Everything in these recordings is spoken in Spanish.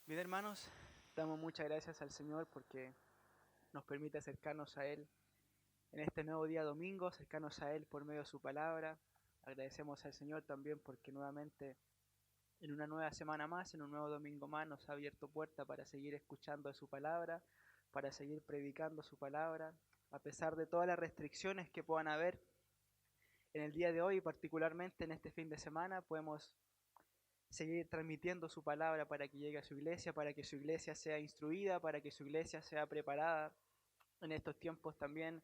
Bien, hermanos, damos muchas gracias al Señor porque nos permite acercarnos a Él en este nuevo día domingo, acercarnos a Él por medio de su palabra. Agradecemos al Señor también porque nuevamente en una nueva semana más, en un nuevo domingo más, nos ha abierto puerta para seguir escuchando de su palabra, para seguir predicando su palabra, a pesar de todas las restricciones que puedan haber en el día de hoy, particularmente en este fin de semana, podemos seguir transmitiendo su palabra para que llegue a su iglesia, para que su iglesia sea instruida, para que su iglesia sea preparada en estos tiempos también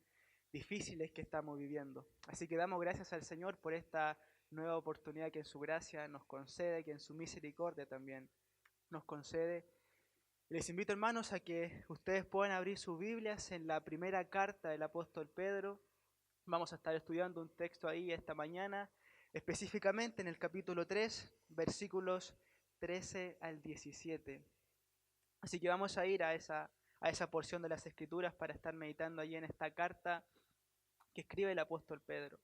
difíciles que estamos viviendo. Así que damos gracias al Señor por esta nueva oportunidad que en su gracia nos concede, que en su misericordia también nos concede. Les invito, hermanos, a que ustedes puedan abrir sus Biblias en la primera carta del apóstol Pedro. Vamos a estar estudiando un texto ahí esta mañana, específicamente en el capítulo 3, versículos 13 al 17. Así que vamos a ir a esa porción de las Escrituras para estar meditando allí en esta carta que escribe el apóstol Pedro.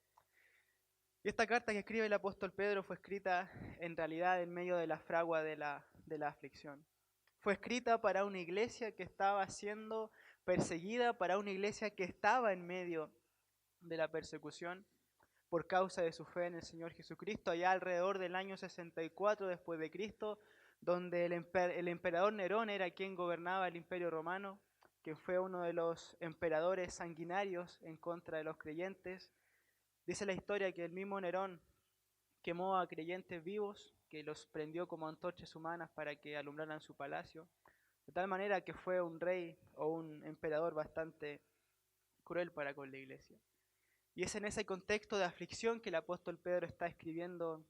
Y esta carta que escribe el apóstol Pedro fue escrita en realidad en medio de la fragua de la aflicción. Fue escrita para una iglesia que estaba siendo perseguida, para una iglesia que estaba en medio de la persecución por causa de su fe en el Señor Jesucristo, allá alrededor del año 64 después de Cristo, donde el emperador Nerón era quien gobernaba el Imperio Romano, que fue uno de los emperadores sanguinarios en contra de los creyentes. Dice la historia que el mismo Nerón quemó a creyentes vivos, que los prendió como antorchas humanas para que alumbraran su palacio, de tal manera que fue un rey o un emperador bastante cruel para con la iglesia. Y es en ese contexto de aflicción que el apóstol Pedro está escribiendo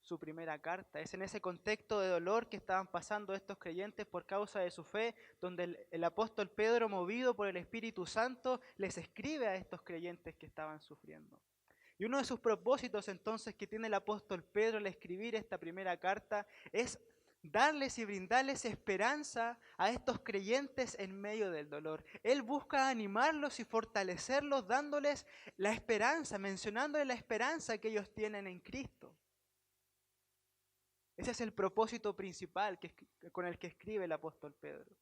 su primera carta. Es en ese contexto de dolor que estaban pasando estos creyentes por causa de su fe, donde el apóstol Pedro, movido por el Espíritu Santo, les escribe a estos creyentes que estaban sufriendo. Y uno de sus propósitos entonces que tiene el apóstol Pedro al escribir esta primera carta es darles y brindarles esperanza a estos creyentes en medio del dolor. Él busca animarlos y fortalecerlos, dándoles la esperanza, mencionándoles la esperanza que ellos tienen en Cristo. Ese es el propósito principal con el que escribe el apóstol Pedro.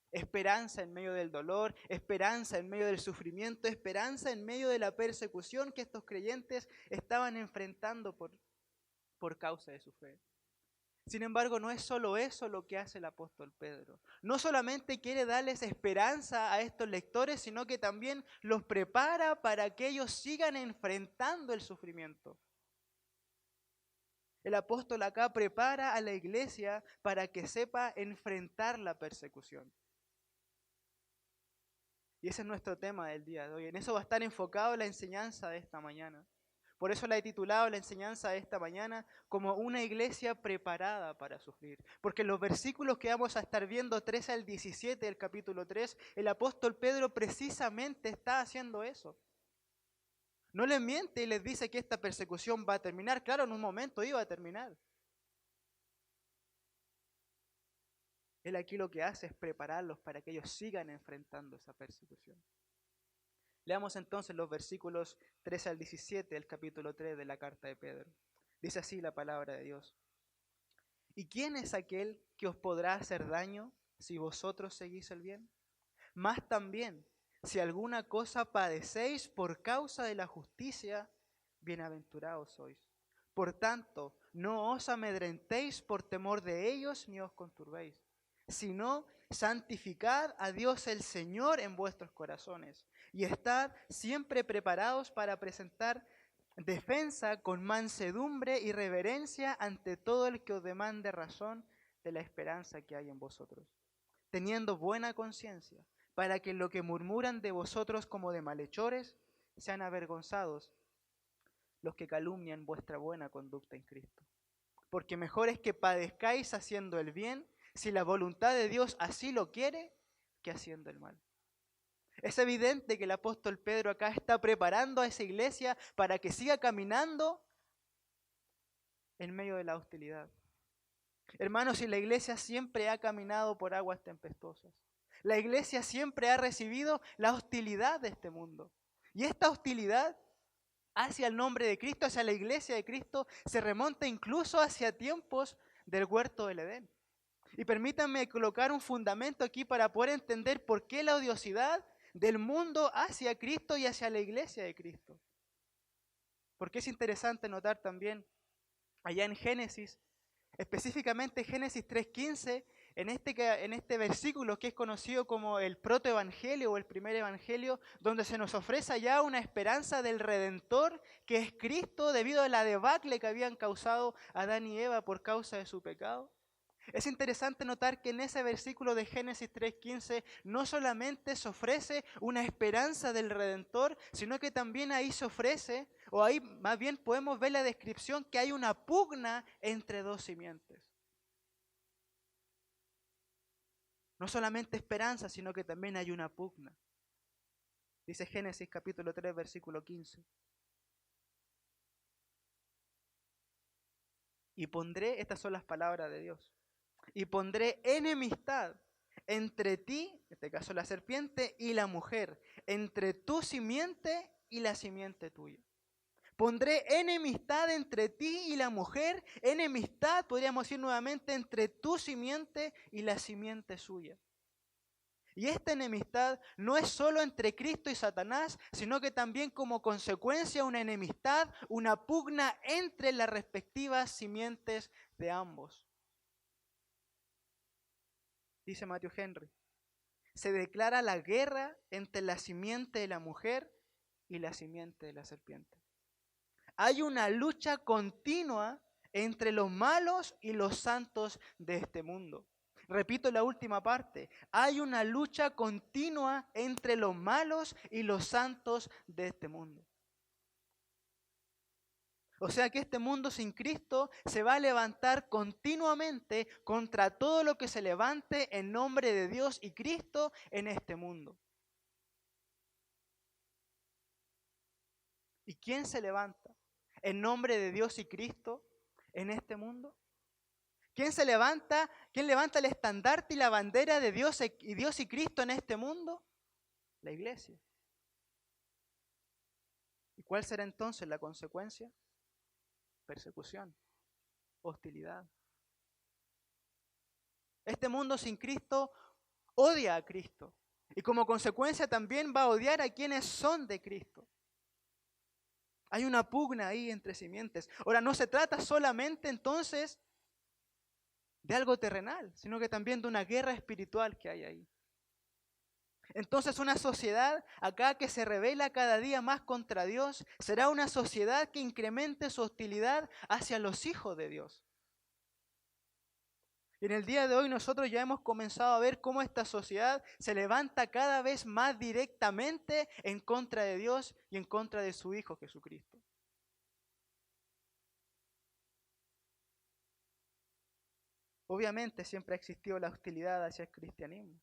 Esperanza en medio del dolor, esperanza en medio del sufrimiento, esperanza en medio de la persecución que estos creyentes estaban enfrentando por causa de su fe. Sin embargo, no es solo eso lo que hace el apóstol Pedro. No solamente quiere darles esperanza a estos lectores, sino que también los prepara para que ellos sigan enfrentando el sufrimiento. El apóstol acá prepara a la iglesia para que sepa enfrentar la persecución. Y ese es nuestro tema del día de hoy. En eso va a estar enfocado la enseñanza de esta mañana. Por eso la he titulado la enseñanza de esta mañana como una iglesia preparada para sufrir. Porque en los versículos que vamos a estar viendo, 13 al 17 del capítulo 3, el apóstol Pedro precisamente está haciendo eso. No les miente y les dice que esta persecución va a terminar. Claro, en un momento iba a terminar. Él aquí lo que hace es prepararlos para que ellos sigan enfrentando esa persecución. Leamos entonces los versículos 13 al 17 del capítulo 3 de la carta de Pedro. Dice así la palabra de Dios. ¿Y quién es aquel que os podrá hacer daño si vosotros seguís el bien? Más también, si alguna cosa padecéis por causa de la justicia, bienaventurados sois. Por tanto, no os amedrentéis por temor de ellos ni os conturbéis, sino santificad a Dios el Señor en vuestros corazones y estad siempre preparados para presentar defensa con mansedumbre y reverencia ante todo el que os demande razón de la esperanza que hay en vosotros, teniendo buena conciencia, para que lo que murmuran de vosotros como de malhechores sean avergonzados los que calumnian vuestra buena conducta en Cristo. Porque mejor es que padezcáis haciendo el bien, si la voluntad de Dios así lo quiere, que haciendo el mal. Es evidente que el apóstol Pedro acá está preparando a esa iglesia para que siga caminando en medio de la hostilidad. Hermanos, si la iglesia siempre ha caminado por aguas tempestuosas, la iglesia siempre ha recibido la hostilidad de este mundo. Y esta hostilidad hacia el nombre de Cristo, hacia la iglesia de Cristo, se remonta incluso hacia tiempos del huerto del Edén. Y permítanme colocar un fundamento aquí para poder entender por qué la odiosidad del mundo hacia Cristo y hacia la iglesia de Cristo. Porque es interesante notar también allá en Génesis, específicamente Génesis 3:15, en este versículo que es conocido como el protoevangelio o el primer evangelio, donde se nos ofrece ya una esperanza del Redentor, que es Cristo, debido a la debacle que habían causado Adán y Eva por causa de su pecado. Es interesante notar que en ese versículo de Génesis 3:15 no solamente se ofrece una esperanza del Redentor, sino que también ahí se ofrece, o ahí más bien podemos ver la descripción que hay una pugna entre dos simientes. No solamente esperanza, sino que también hay una pugna. Dice Génesis capítulo 3, versículo 15. Y pondré, estas son las palabras de Dios, y pondré enemistad entre ti, en este caso la serpiente, y la mujer, entre tu simiente y la simiente tuya. Pondré enemistad entre ti y la mujer, enemistad, podríamos decir nuevamente, entre tu simiente y la simiente suya. Y esta enemistad no es solo entre Cristo y Satanás, sino que también como consecuencia una enemistad, una pugna entre las respectivas simientes de ambos. Dice Matthew Henry, se declara la guerra entre la simiente de la mujer y la simiente de la serpiente. Hay una lucha continua entre los malos y los santos de este mundo. Repito la última parte, hay una lucha continua entre los malos y los santos de este mundo. O sea que este mundo sin Cristo se va a levantar continuamente contra todo lo que se levante en nombre de Dios y Cristo en este mundo. ¿Y quién se levanta en nombre de Dios y Cristo en este mundo? ¿Quién se levanta? ¿Quién levanta el estandarte y la bandera de Dios y Cristo en este mundo? La iglesia. ¿Y cuál será entonces la consecuencia? Persecución, hostilidad. Este mundo sin Cristo odia a Cristo y como consecuencia también va a odiar a quienes son de Cristo. Hay una pugna ahí entre simientes. Ahora, no se trata solamente entonces de algo terrenal, sino que también de una guerra espiritual que hay ahí. Entonces una sociedad acá que se revela cada día más contra Dios será una sociedad que incremente su hostilidad hacia los hijos de Dios. Y en el día de hoy nosotros ya hemos comenzado a ver cómo esta sociedad se levanta cada vez más directamente en contra de Dios y en contra de su Hijo Jesucristo. Obviamente siempre ha existido la hostilidad hacia el cristianismo.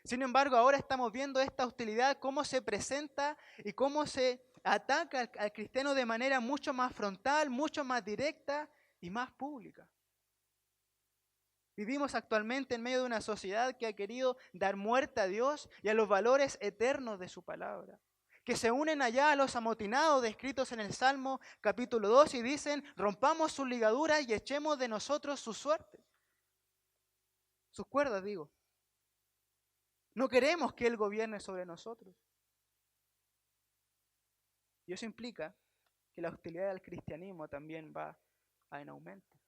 Sin embargo, ahora estamos viendo esta hostilidad, cómo se presenta y cómo se ataca al cristiano de manera mucho más frontal, mucho más directa y más pública. Vivimos actualmente en medio de una sociedad que ha querido dar muerte a Dios y a los valores eternos de su palabra, que se unen allá a los amotinados descritos en el Salmo capítulo 2 y dicen, rompamos sus ligaduras y echemos de nosotros sus suertes. Sus cuerdas, digo. No queremos que Él gobierne sobre nosotros. Y eso implica que la hostilidad al cristianismo también va en aumento.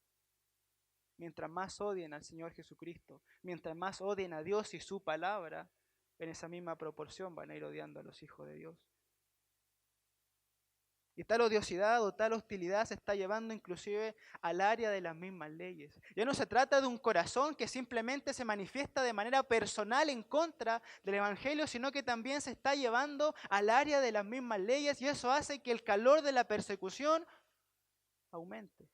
Mientras más odien al Señor Jesucristo, mientras más odien a Dios y su palabra, en esa misma proporción van a ir odiando a los hijos de Dios. Y tal odiosidad o tal hostilidad se está llevando inclusive al área de las mismas leyes. Ya no se trata de un corazón que simplemente se manifiesta de manera personal en contra del Evangelio, sino que también se está llevando al área de las mismas leyes y eso hace que el calor de la persecución aumente.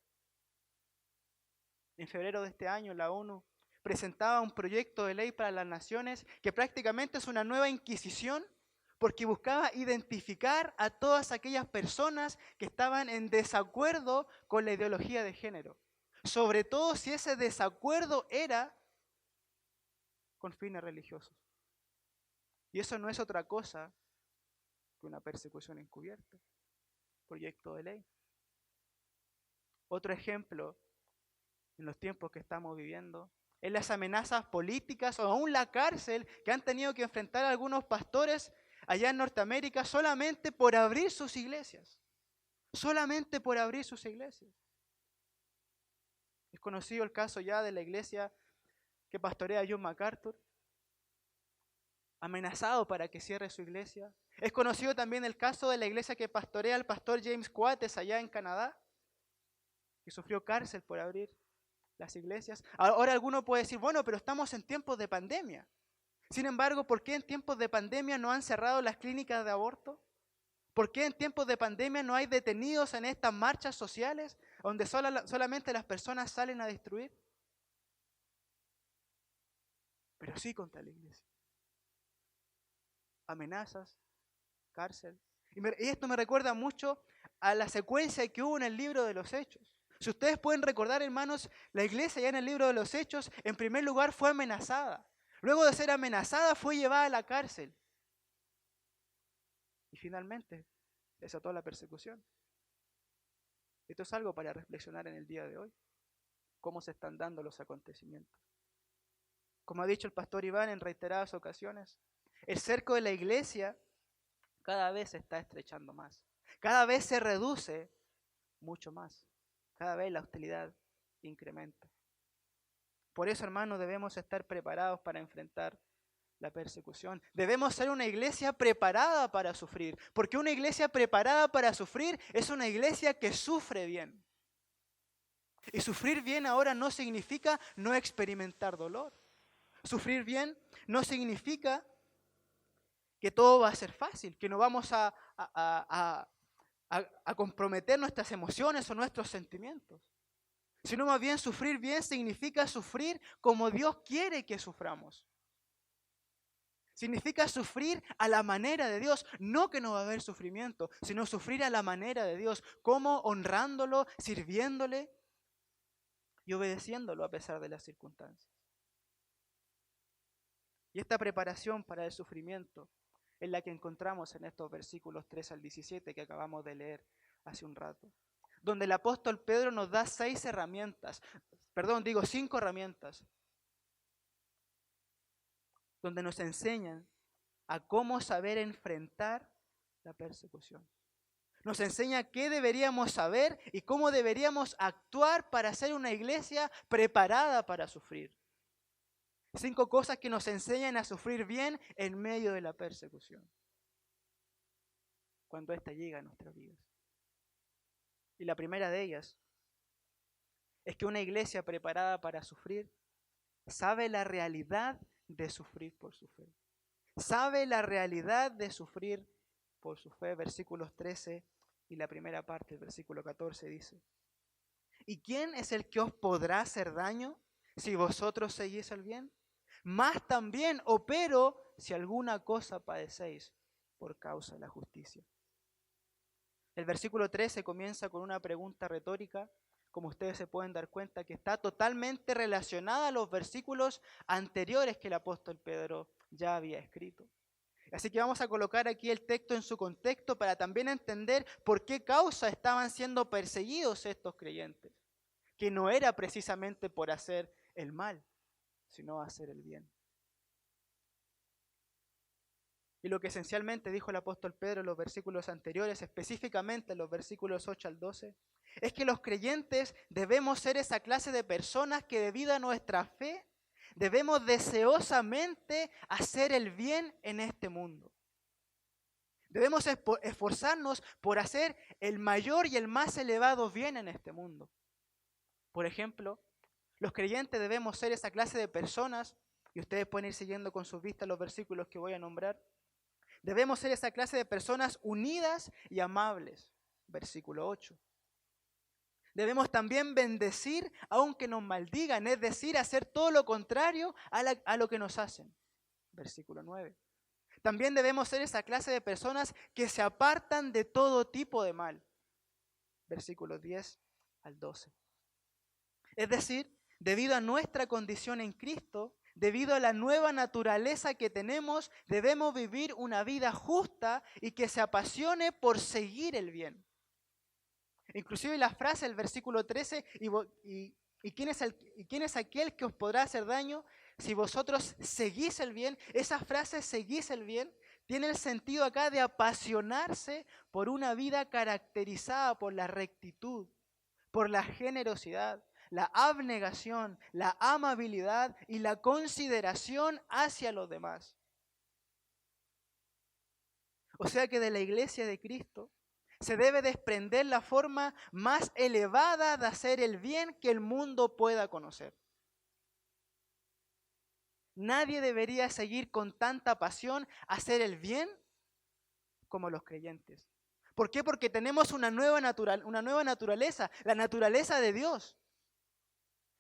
En febrero de este año la ONU presentaba un proyecto de ley para las naciones que prácticamente es una nueva Inquisición porque buscaba identificar a todas aquellas personas que estaban en desacuerdo con la ideología de género. Sobre todo si ese desacuerdo era con fines religiosos. Y eso no es otra cosa que una persecución encubierta. Proyecto de ley. Otro ejemplo en los tiempos que estamos viviendo en las amenazas políticas o aún la cárcel que han tenido que enfrentar algunos pastores allá en Norteamérica solamente por abrir sus iglesias. Solamente por abrir sus iglesias. Es conocido el caso ya de la iglesia que pastorea John MacArthur, amenazado para que cierre su iglesia. Es conocido también el caso de la iglesia que pastorea el pastor James Coates allá en Canadá, que sufrió cárcel por abrir las iglesias. Ahora alguno puede decir, bueno, pero estamos en tiempos de pandemia. Sin embargo, ¿por qué en tiempos de pandemia no han cerrado las clínicas de aborto? ¿Por qué en tiempos de pandemia no hay detenidos en estas marchas sociales donde solamente las personas salen a destruir? Pero sí contra la iglesia. Amenazas, cárcel. Y esto me recuerda mucho a la secuencia que hubo en el libro de los Hechos. Si ustedes pueden recordar, hermanos, la iglesia ya en el libro de los Hechos, en primer lugar fue amenazada. Luego de ser amenazada, fue llevada a la cárcel. Y finalmente, desató la persecución. Esto es algo para reflexionar en el día de hoy. Cómo se están dando los acontecimientos. Como ha dicho el pastor Iván en reiteradas ocasiones, el cerco de la iglesia cada vez se está estrechando más. Cada vez se reduce mucho más. Cada vez la hostilidad incrementa. Por eso, hermanos, debemos estar preparados para enfrentar la persecución. Debemos ser una iglesia preparada para sufrir, porque una iglesia preparada para sufrir es una iglesia que sufre bien. Y sufrir bien ahora no significa no experimentar dolor. Sufrir bien no significa que todo va a ser fácil, que no vamos a comprometer nuestras emociones o nuestros sentimientos. Sino más bien sufrir bien significa sufrir como Dios quiere que suframos. Significa sufrir a la manera de Dios, no que no va a haber sufrimiento, sino sufrir a la manera de Dios, como honrándolo, sirviéndole y obedeciéndolo a pesar de las circunstancias. Y esta preparación para el sufrimiento es la que encontramos en estos versículos 3 al 17 que acabamos de leer hace un rato, donde el apóstol Pedro nos da 5 herramientas, donde nos enseñan a cómo saber enfrentar la persecución. Nos enseña qué deberíamos saber y cómo deberíamos actuar para ser una iglesia preparada para sufrir. 5 cosas que nos enseñan a sufrir bien en medio de la persecución, cuando ésta llega a nuestras vidas. Y la primera de ellas es que una iglesia preparada para sufrir sabe la realidad de sufrir por su fe. Sabe la realidad de sufrir por su fe. Versículos 13 y la primera parte del versículo 14 dice: ¿y quién es el que os podrá hacer daño si vosotros seguís el bien? Más también opero si alguna cosa padecéis por causa de la justicia. El versículo 13 comienza con una pregunta retórica, como ustedes se pueden dar cuenta, que está totalmente relacionada a los versículos anteriores que el apóstol Pedro ya había escrito. Así que vamos a colocar aquí el texto en su contexto para también entender por qué causa estaban siendo perseguidos estos creyentes, que no era precisamente por hacer el mal, sino hacer el bien. Y lo que esencialmente dijo el apóstol Pedro en los versículos anteriores, específicamente en los versículos 8 al 12, es que los creyentes debemos ser esa clase de personas que debido a nuestra fe debemos deseosamente hacer el bien en este mundo. Debemos esforzarnos por hacer el mayor y el más elevado bien en este mundo. Por ejemplo, los creyentes debemos ser esa clase de personas, y ustedes pueden ir siguiendo con sus vistas los versículos que voy a nombrar. Debemos ser esa clase de personas unidas y amables. Versículo 8. Debemos también bendecir aunque nos maldigan, es decir, hacer todo lo contrario a lo que nos hacen. Versículo 9. También debemos ser esa clase de personas que se apartan de todo tipo de mal. Versículos 10 al 12. Es decir, debido a nuestra condición en Cristo, debido a la nueva naturaleza que tenemos, debemos vivir una vida justa y que se apasione por seguir el bien. Inclusive la frase del versículo 13, ¿Y quién es aquel que os podrá hacer daño si vosotros seguís el bien? Esa frase, seguís el bien, tiene el sentido acá de apasionarse por una vida caracterizada por la rectitud, por la generosidad, la abnegación, la amabilidad y la consideración hacia los demás. O sea que de la iglesia de Cristo se debe desprender la forma más elevada de hacer el bien que el mundo pueda conocer. Nadie debería seguir con tanta pasión hacer el bien como los creyentes. ¿Por qué? Porque tenemos una nueva naturaleza, la naturaleza de Dios,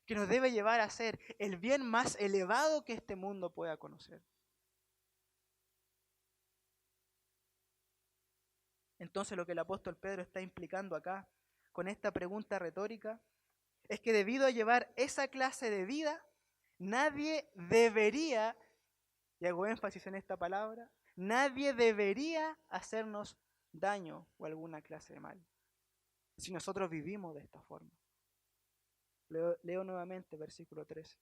que nos debe llevar a hacer el bien más elevado que este mundo pueda conocer. Entonces lo que el apóstol Pedro está implicando acá con esta pregunta retórica es que debido a llevar esa clase de vida, nadie debería, y hago énfasis en esta palabra, nadie debería hacernos daño o alguna clase de mal, si nosotros vivimos de esta forma. Leo nuevamente versículo 13.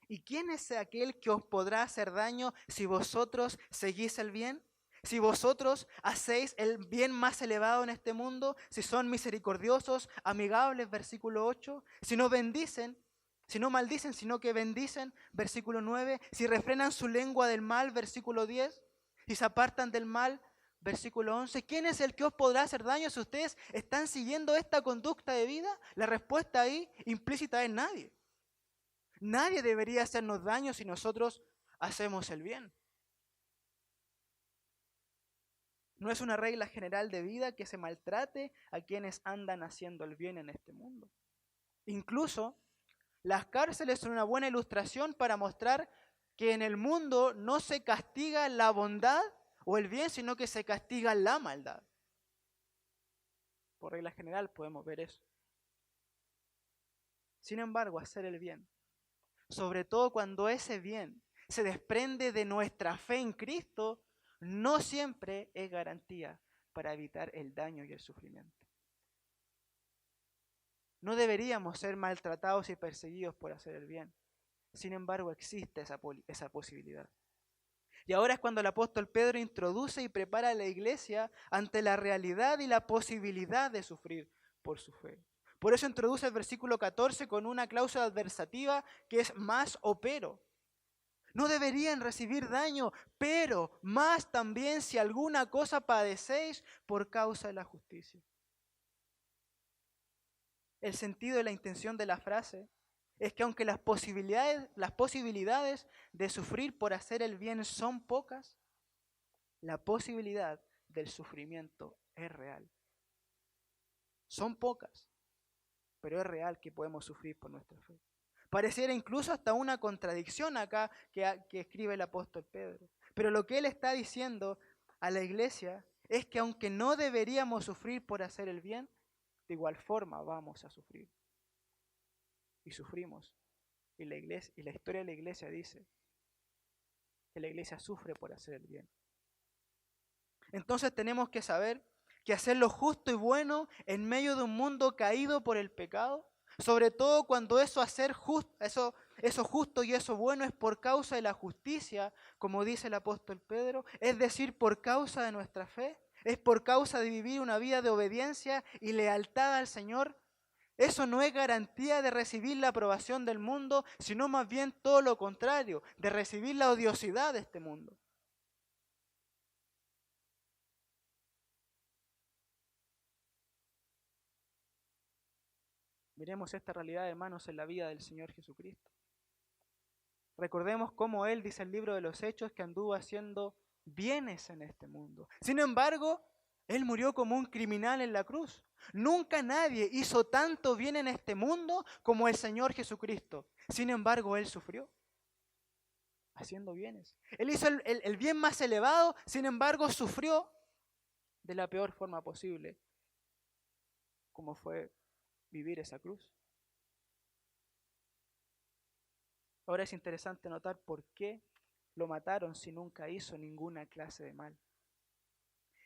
¿Y quién es aquel que os podrá hacer daño si vosotros seguís el bien? Si vosotros hacéis el bien más elevado en este mundo, si son misericordiosos, amigables, versículo 8, si no bendicen, si no maldicen, sino que bendicen, versículo 9, si refrenan su lengua del mal, versículo 10, si se apartan del mal, versículo 11, ¿quién es el que os podrá hacer daño si ustedes están siguiendo esta conducta de vida? La respuesta ahí implícita es nadie. Nadie debería hacernos daño si nosotros hacemos el bien. No es una regla general de vida que se maltrate a quienes andan haciendo el bien en este mundo. Incluso las cárceles son una buena ilustración para mostrar que en el mundo no se castiga la bondad o el bien, sino que se castiga la maldad. Por regla general podemos ver eso. Sin embargo, hacer el bien, sobre todo cuando ese bien se desprende de nuestra fe en Cristo, no siempre es garantía para evitar el daño y el sufrimiento. No deberíamos ser maltratados y perseguidos por hacer el bien. Sin embargo, existe esa posibilidad. Y ahora es cuando el apóstol Pedro introduce y prepara a la iglesia ante la realidad y la posibilidad de sufrir por su fe. Por eso introduce el versículo 14 con una cláusula adversativa que es más o pero. No deberían recibir daño, pero más también si alguna cosa padecéis por causa de la justicia. El sentido y la intención de la frase es que aunque las posibilidades de sufrir por hacer el bien son pocas, la posibilidad del sufrimiento es real. Son pocas, pero es real que podemos sufrir por nuestra fe. Pareciera incluso hasta una contradicción acá que escribe el apóstol Pedro. Pero lo que él está diciendo a la iglesia es que aunque no deberíamos sufrir por hacer el bien, de igual forma vamos a sufrir. Y sufrimos. Y la historia de la iglesia dice que la iglesia sufre por hacer el bien. Entonces tenemos que saber que hacer lo justo y bueno en medio de un mundo caído por el pecado, sobre todo cuando eso justo y eso bueno es por causa de la justicia, como dice el apóstol Pedro, es decir, por causa de nuestra fe, es por causa de vivir una vida de obediencia y lealtad al Señor. Eso no es garantía de recibir la aprobación del mundo, sino más bien todo lo contrario, de recibir la odiosidad de este mundo. Miremos esta realidad, hermanos, en la vida del Señor Jesucristo. Recordemos cómo Él, dice el libro de los Hechos, que anduvo haciendo bienes en este mundo. Sin embargo, Él murió como un criminal en la cruz. Nunca nadie hizo tanto bien en este mundo como el Señor Jesucristo. Sin embargo, Él sufrió haciendo bienes. Él hizo el bien más elevado, sin embargo, sufrió de la peor forma posible, como fue vivir esa cruz. Ahora es interesante notar por qué lo mataron si nunca hizo ninguna clase de mal.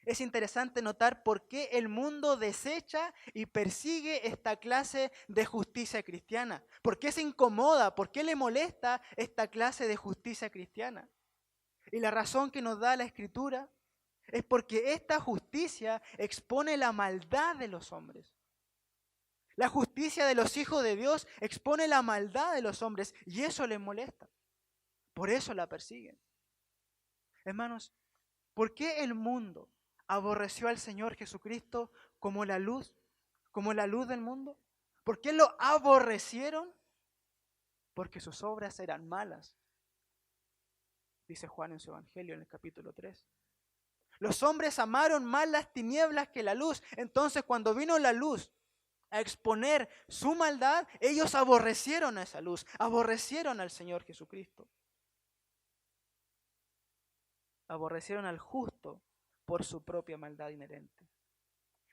Es interesante notar por qué el mundo desecha y persigue esta clase de justicia cristiana. ¿Por qué se incomoda? ¿Por qué le molesta esta clase de justicia cristiana? Y la razón que nos da la Escritura es porque esta justicia expone la maldad de los hombres. La justicia de los hijos de Dios expone la maldad de los hombres y eso les molesta. Por eso la persiguen. Hermanos, ¿por qué el mundo aborreció al Señor Jesucristo como la luz del mundo? ¿Por qué lo aborrecieron? Porque sus obras eran malas, dice Juan en su Evangelio en el capítulo 3. Los hombres amaron más las tinieblas que la luz. Entonces, cuando vino la luz a exponer su maldad, ellos aborrecieron a esa luz, aborrecieron al Señor Jesucristo. Aborrecieron al justo por su propia maldad inherente.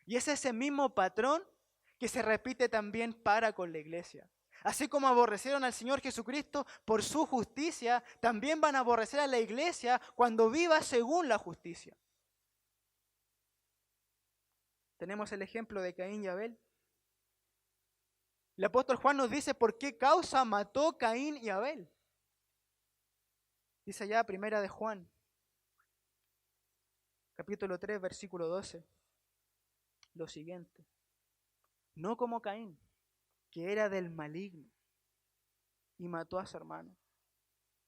Y es ese mismo patrón que se repite también para con la iglesia. Así como aborrecieron al Señor Jesucristo por su justicia, también van a aborrecer a la iglesia cuando viva según la justicia. Tenemos el ejemplo de Caín y Abel. El apóstol Juan nos dice por qué causa mató Caín y Abel. Dice allá primera de Juan, capítulo 3, versículo 12, lo siguiente. No como Caín, que era del maligno y mató a su hermano.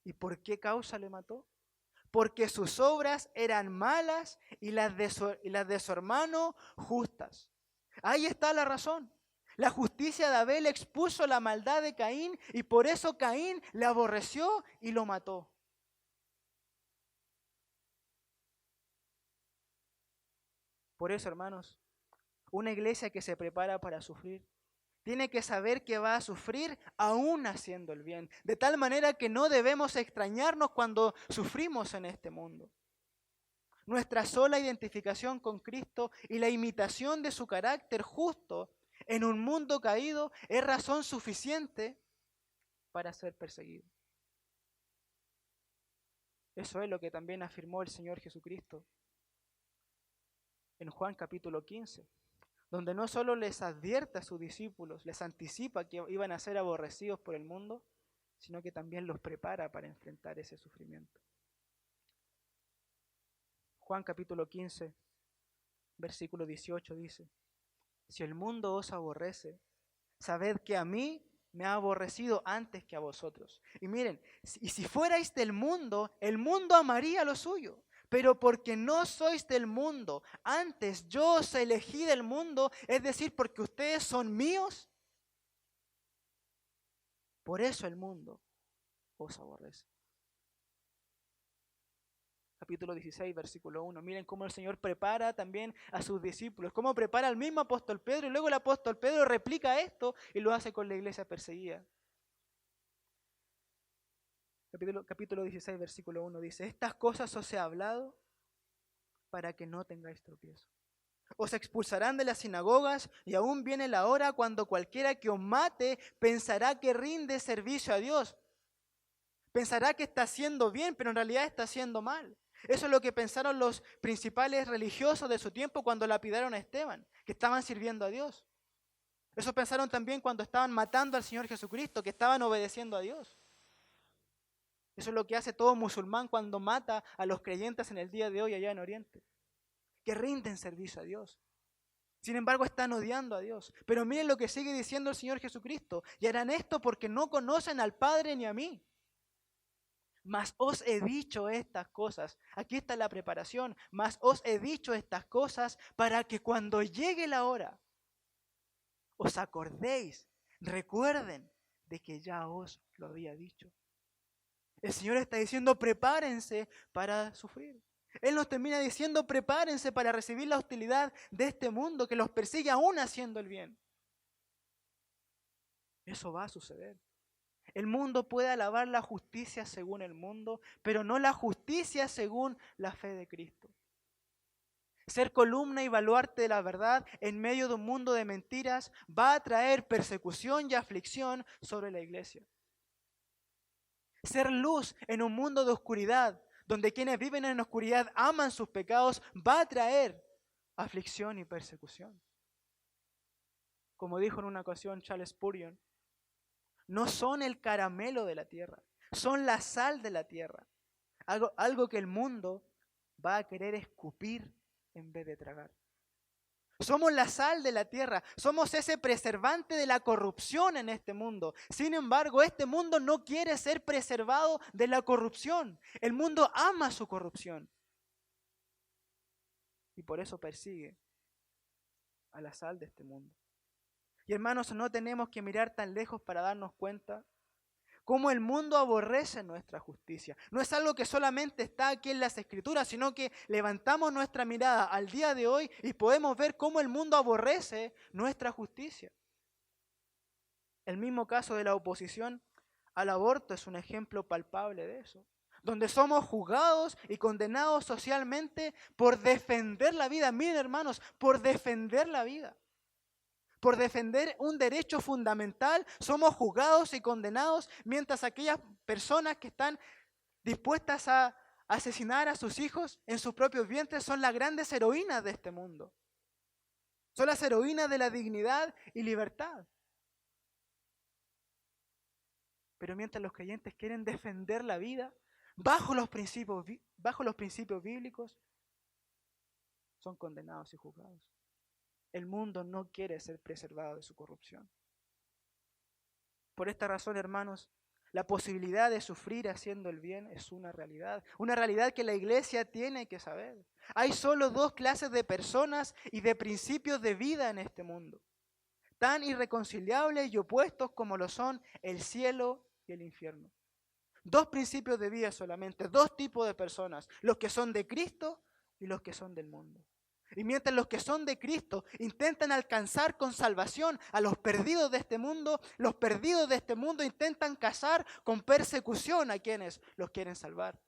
¿Y por qué causa le mató? Porque sus obras eran malas y las de su hermano justas. Ahí está la razón. La justicia de Abel expuso la maldad de Caín y por eso Caín le aborreció y lo mató. Por eso, hermanos, una iglesia que se prepara para sufrir tiene que saber que va a sufrir aún haciendo el bien, de tal manera que no debemos extrañarnos cuando sufrimos en este mundo. Nuestra sola identificación con Cristo y la imitación de su carácter justo en un mundo caído es razón suficiente para ser perseguido. Eso es lo que también afirmó el Señor Jesucristo en Juan capítulo 15. Donde no solo les advierte a sus discípulos, les anticipa que iban a ser aborrecidos por el mundo, sino que también los prepara para enfrentar ese sufrimiento. Juan capítulo 15, versículo 18 dice, si el mundo os aborrece, sabed que a mí me ha aborrecido antes que a vosotros. Y miren, y si fuerais del mundo, el mundo amaría lo suyo. Pero porque no sois del mundo, antes yo os elegí del mundo, es decir, porque ustedes son míos, por eso el mundo os aborrece. Capítulo 16, versículo 1. Miren cómo el Señor prepara también a sus discípulos, cómo prepara al mismo apóstol Pedro, y luego el apóstol Pedro replica esto y lo hace con la iglesia perseguida. Capítulo 16, versículo 1 dice, estas cosas os he hablado para que no tengáis tropiezo. Os expulsarán de las sinagogas y aún viene la hora cuando cualquiera que os mate pensará que rinde servicio a Dios. Pensará que está haciendo bien, pero en realidad está haciendo mal. Eso es lo que pensaron los principales religiosos de su tiempo cuando lapidaron a Esteban, que estaban sirviendo a Dios. Eso pensaron también cuando estaban matando al Señor Jesucristo, que estaban obedeciendo a Dios. Eso es lo que hace todo musulmán cuando mata a los creyentes en el día de hoy allá en Oriente, que rinden servicio a Dios. Sin embargo, están odiando a Dios. Pero miren lo que sigue diciendo el Señor Jesucristo. Y harán esto porque no conocen al Padre ni a mí. Mas os he dicho estas cosas. Aquí está la preparación. Mas os he dicho estas cosas para que cuando llegue la hora, os acordéis, recuerden de que ya os lo había dicho. El Señor está diciendo, prepárense para sufrir. Él nos termina diciendo, prepárense para recibir la hostilidad de este mundo que los persigue aún haciendo el bien. Eso va a suceder. El mundo puede alabar la justicia según el mundo, pero no la justicia según la fe de Cristo. Ser columna y baluarte de la verdad en medio de un mundo de mentiras va a traer persecución y aflicción sobre la iglesia. Ser luz en un mundo de oscuridad, donde quienes viven en la oscuridad aman sus pecados, va a traer aflicción y persecución. Como dijo en una ocasión Charles Spurgeon, no son el caramelo de la tierra, son la sal de la tierra. Algo que el mundo va a querer escupir en vez de tragar. Somos la sal de la tierra, somos ese preservante de la corrupción en este mundo. Sin embargo, este mundo no quiere ser preservado de la corrupción. El mundo ama su corrupción. Y por eso persigue a la sal de este mundo. Y hermanos, no tenemos que mirar tan lejos para darnos cuenta cómo el mundo aborrece nuestra justicia. No es algo que solamente está aquí en las Escrituras, sino que levantamos nuestra mirada al día de hoy y podemos ver cómo el mundo aborrece nuestra justicia. El mismo caso de la oposición al aborto es un ejemplo palpable de eso, donde somos juzgados y condenados socialmente por defender la vida. Miren, hermanos, por defender la vida. Por defender un derecho fundamental, somos juzgados y condenados, mientras aquellas personas que están dispuestas a asesinar a sus hijos en sus propios vientres son las grandes heroínas de este mundo. Son las heroínas de la dignidad y libertad. Pero mientras los creyentes quieren defender la vida, bajo los principios bíblicos, son condenados y juzgados. El mundo no quiere ser preservado de su corrupción. Por esta razón, hermanos, la posibilidad de sufrir haciendo el bien es una realidad que la iglesia tiene que saber. Hay solo dos clases de personas y de principios de vida en este mundo, tan irreconciliables y opuestos como lo son el cielo y el infierno. Dos principios de vida solamente, dos tipos de personas, los que son de Cristo y los que son del mundo. Y mientras los que son de Cristo intentan alcanzar con salvación a los perdidos de este mundo, los perdidos de este mundo intentan cazar con persecución a quienes los quieren salvar.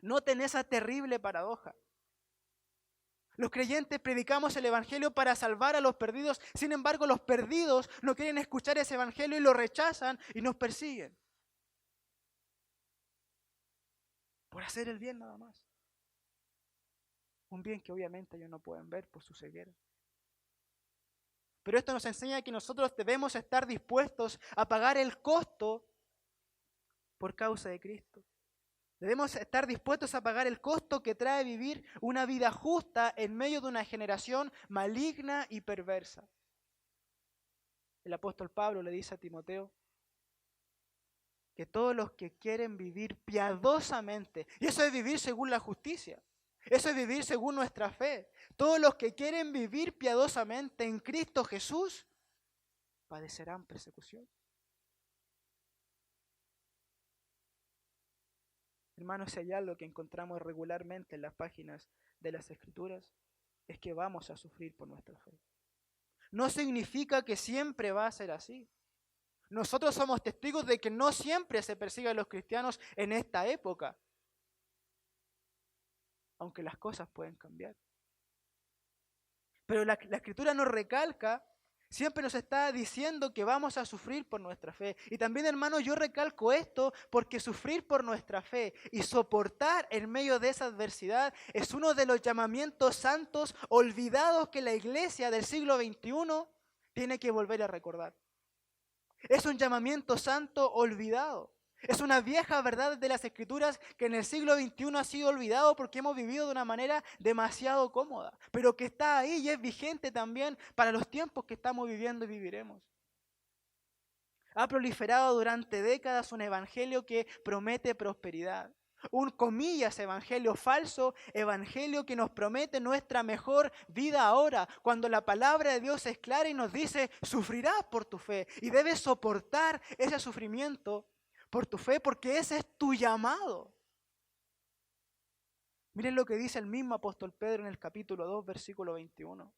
Noten esa terrible paradoja. Los creyentes predicamos el evangelio para salvar a los perdidos, sin embargo los perdidos no quieren escuchar ese evangelio y lo rechazan y nos persiguen. Por hacer el bien nada más. Un bien que obviamente ellos no pueden ver por su ceguera. Pero esto nos enseña que nosotros debemos estar dispuestos a pagar el costo por causa de Cristo. Debemos estar dispuestos a pagar el costo que trae vivir una vida justa en medio de una generación maligna y perversa. El apóstol Pablo le dice a Timoteo que todos los que quieren vivir piadosamente, y eso es vivir según la justicia, eso es vivir según nuestra fe. Todos los que quieren vivir piadosamente en Cristo Jesús padecerán persecución. Hermanos, si hay algo que encontramos regularmente en las páginas de las Escrituras, es que vamos a sufrir por nuestra fe. No significa que siempre va a ser así. Nosotros somos testigos de que no siempre se persigue a los cristianos en esta época, aunque las cosas pueden cambiar. Pero la Escritura nos recalca, siempre nos está diciendo que vamos a sufrir por nuestra fe. Y también, hermanos, yo recalco esto porque sufrir por nuestra fe y soportar en medio de esa adversidad es uno de los llamamientos santos olvidados que la iglesia del siglo XXI tiene que volver a recordar. Es un llamamiento santo olvidado. Es una vieja verdad de las Escrituras que en el siglo XXI ha sido olvidado porque hemos vivido de una manera demasiado cómoda, pero que está ahí y es vigente también para los tiempos que estamos viviendo y viviremos. Ha proliferado durante décadas un evangelio que promete prosperidad. Un comillas evangelio falso, evangelio que nos promete nuestra mejor vida ahora, cuando la palabra de Dios es clara y nos dice, sufrirás por tu fe y debes soportar ese sufrimiento por tu fe porque ese es tu llamado. Miren lo que dice el mismo apóstol Pedro en el capítulo 2, versículo 21.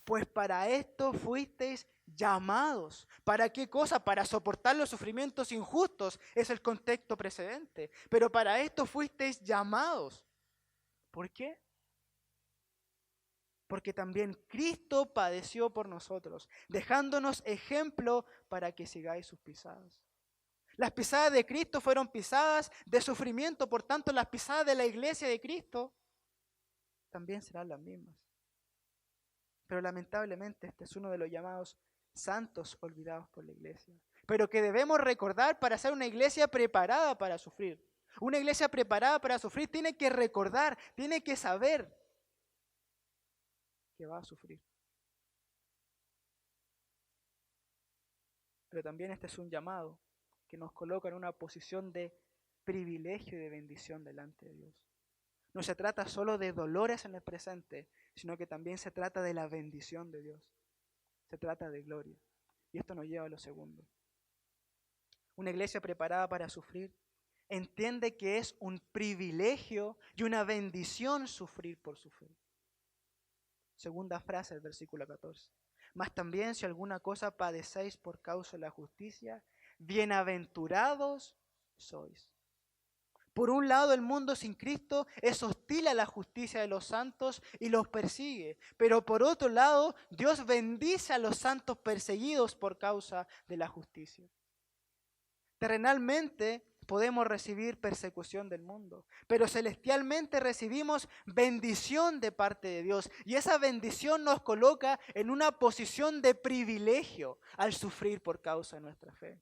Pues para esto fuisteis llamados. ¿Para qué cosa? Para soportar los sufrimientos injustos, es el contexto precedente. Pero para esto fuisteis llamados. ¿Por qué? Porque también Cristo padeció por nosotros, dejándonos ejemplo para que sigáis sus pisadas. Las pisadas de Cristo fueron pisadas de sufrimiento, por tanto las pisadas de la iglesia de Cristo también serán las mismas. Pero lamentablemente este es uno de los llamados santos olvidados por la iglesia, pero que debemos recordar para ser una iglesia preparada para sufrir. Una iglesia preparada para sufrir tiene que recordar, tiene que saber que va a sufrir. Pero también este es un llamado que nos coloca en una posición de privilegio y de bendición delante de Dios. No se trata solo de dolores en el presente, sino que también se trata de la bendición de Dios. Se trata de gloria. Y esto nos lleva a lo segundo. Una iglesia preparada para sufrir entiende que es un privilegio y una bendición sufrir por su fe. Segunda frase del versículo 14. Mas también si alguna cosa padecéis por causa de la justicia, bienaventurados sois. Por un lado, el mundo sin Cristo es hostil a la justicia de los santos y los persigue. Pero por otro lado, Dios bendice a los santos perseguidos por causa de la justicia. Terrenalmente podemos recibir persecución del mundo, pero celestialmente recibimos bendición de parte de Dios. Y esa bendición nos coloca en una posición de privilegio al sufrir por causa de nuestra fe.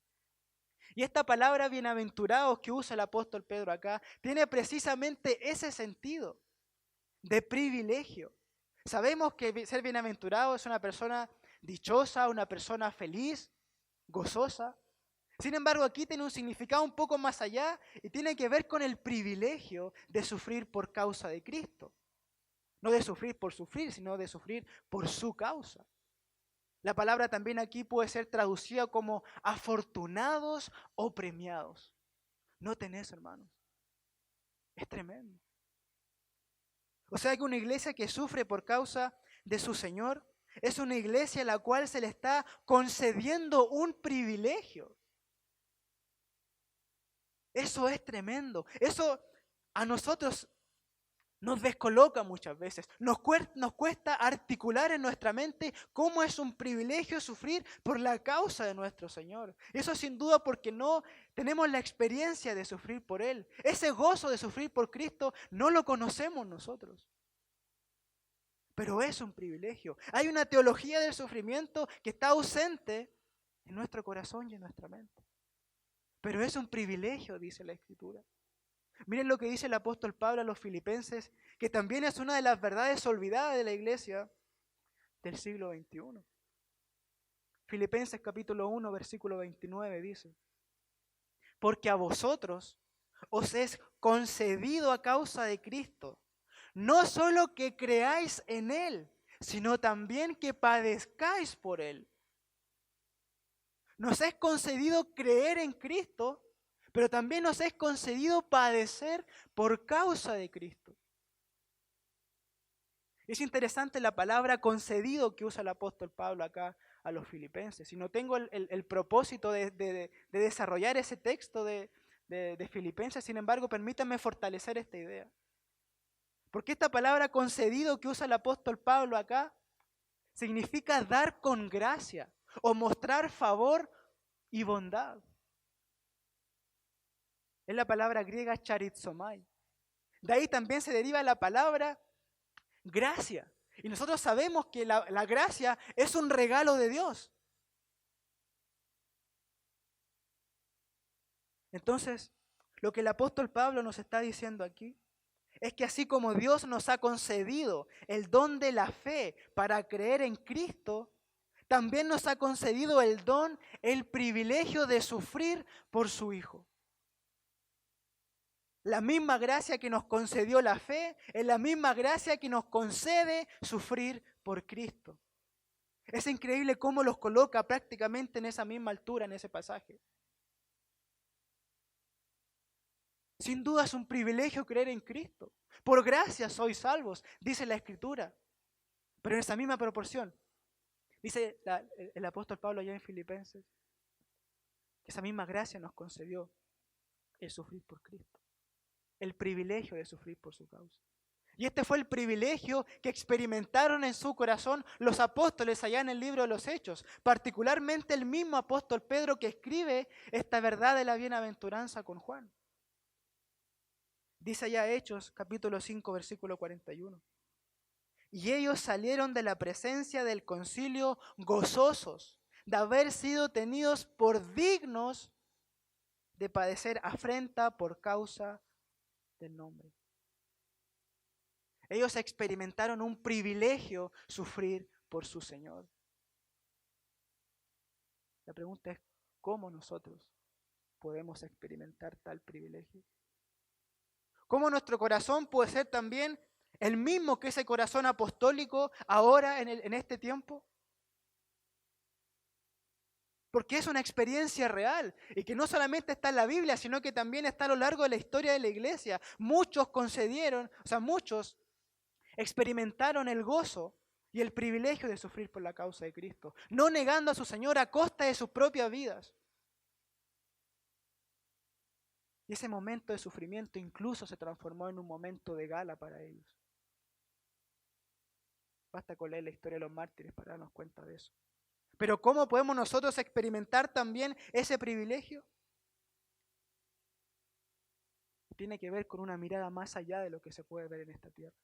Y esta palabra bienaventurados que usa el apóstol Pedro acá tiene precisamente ese sentido de privilegio. Sabemos que ser bienaventurado es una persona dichosa, una persona feliz, gozosa. Sin embargo, aquí tiene un significado un poco más allá y tiene que ver con el privilegio de sufrir por causa de Cristo. No de sufrir por sufrir, sino de sufrir por su causa. La palabra también aquí puede ser traducida como afortunados o premiados. Noten eso, hermanos. Es tremendo. O sea que una iglesia que sufre por causa de su Señor es una iglesia a la cual se le está concediendo un privilegio. Eso es tremendo. Eso a nosotros nos descoloca muchas veces. Nos cuesta articular en nuestra mente cómo es un privilegio sufrir por la causa de nuestro Señor. Eso sin duda porque no tenemos la experiencia de sufrir por Él. Ese gozo de sufrir por Cristo no lo conocemos nosotros. Pero es un privilegio. Hay una teología del sufrimiento que está ausente en nuestro corazón y en nuestra mente. Pero es un privilegio, dice la Escritura. Miren lo que dice el apóstol Pablo a los filipenses, que también es una de las verdades olvidadas de la iglesia del siglo XXI. Filipenses capítulo 1, versículo 29 dice: porque a vosotros os es concedido a causa de Cristo, no solo que creáis en Él, sino también que padezcáis por Él. Nos es concedido creer en Cristo, pero también nos es concedido padecer por causa de Cristo. Es interesante la palabra concedido que usa el apóstol Pablo acá a los filipenses. Y no tengo el propósito de desarrollar ese texto de Filipenses, sin embargo, permítanme fortalecer esta idea. Porque esta palabra concedido que usa el apóstol Pablo acá significa dar con gracia o mostrar favor y bondad. Es la palabra griega charizomai. De ahí también se deriva la palabra gracia. Y nosotros sabemos que la gracia es un regalo de Dios. Entonces, lo que el apóstol Pablo nos está diciendo aquí es que así como Dios nos ha concedido el don de la fe para creer en Cristo, también nos ha concedido el don, el privilegio de sufrir por su Hijo. La misma gracia que nos concedió la fe es la misma gracia que nos concede sufrir por Cristo. Es increíble cómo los coloca prácticamente en esa misma altura, en ese pasaje. Sin duda es un privilegio creer en Cristo. Por gracia sois salvos, dice la Escritura. Pero en esa misma proporción, dice el apóstol Pablo allá en Filipenses, que esa misma gracia nos concedió el sufrir por Cristo. El privilegio de sufrir por su causa. Y este fue el privilegio que experimentaron en su corazón los apóstoles allá en el libro de los Hechos, particularmente el mismo apóstol Pedro que escribe esta verdad de la bienaventuranza con Juan. Dice allá Hechos capítulo 5 versículo 41. Y ellos salieron de la presencia del concilio gozosos de haber sido tenidos por dignos de padecer afrenta por causa del nombre. Ellos experimentaron un privilegio sufrir por su Señor. La pregunta es, ¿cómo nosotros podemos experimentar tal privilegio? ¿Cómo nuestro corazón puede ser también el mismo que ese corazón apostólico ahora en este tiempo? Porque es una experiencia real y que no solamente está en la Biblia, sino que también está a lo largo de la historia de la iglesia. Muchos muchos experimentaron el gozo y el privilegio de sufrir por la causa de Cristo, no negando a su Señor a costa de sus propias vidas. Y ese momento de sufrimiento incluso se transformó en un momento de gala para ellos. Basta con leer la historia de los mártires para darnos cuenta de eso. Pero ¿cómo podemos nosotros experimentar también ese privilegio? Tiene que ver con una mirada más allá de lo que se puede ver en esta tierra.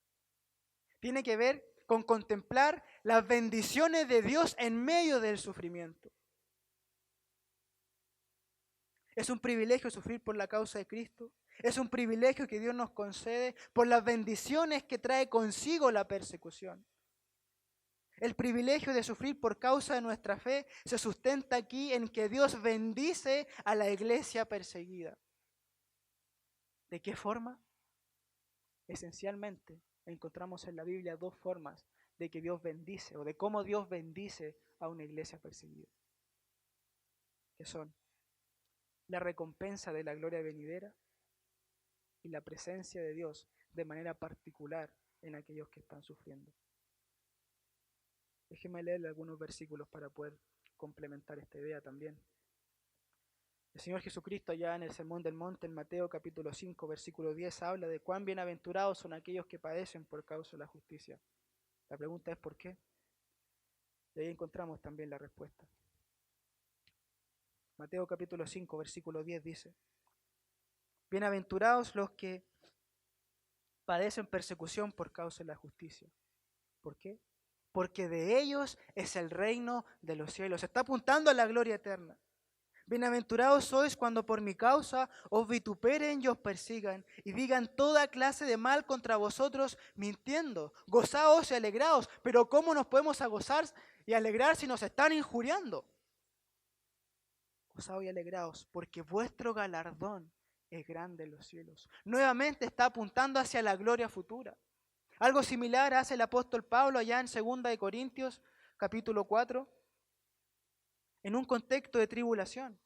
Tiene que ver con contemplar las bendiciones de Dios en medio del sufrimiento. Es un privilegio sufrir por la causa de Cristo. Es un privilegio que Dios nos concede por las bendiciones que trae consigo la persecución. El privilegio de sufrir por causa de nuestra fe se sustenta aquí en que Dios bendice a la iglesia perseguida. ¿De qué forma? Esencialmente encontramos en la Biblia dos formas de que Dios bendice o de cómo Dios bendice a una iglesia perseguida. Que son la recompensa de la gloria venidera y la presencia de Dios de manera particular en aquellos que están sufriendo. Déjeme leerle algunos versículos para poder complementar esta idea también. El Señor Jesucristo allá en el Sermón del Monte, en Mateo capítulo 5, versículo 10, habla de cuán bienaventurados son aquellos que padecen por causa de la justicia. La pregunta es ¿por qué? Y ahí encontramos también la respuesta. Mateo capítulo 5, versículo 10 dice, bienaventurados los que padecen persecución por causa de la justicia. ¿Por qué? Porque de ellos es el reino de los cielos. Está apuntando a la gloria eterna. Bienaventurados sois cuando por mi causa os vituperen y os persigan y digan toda clase de mal contra vosotros mintiendo. Gozaos y alegraos. Pero ¿cómo nos podemos gozar y alegrar si nos están injuriando? Gozaos y alegraos porque vuestro galardón es grande en los cielos. Nuevamente está apuntando hacia la gloria futura. Algo similar hace el apóstol Pablo allá en 2 Corintios capítulo 4, en un contexto de tribulación.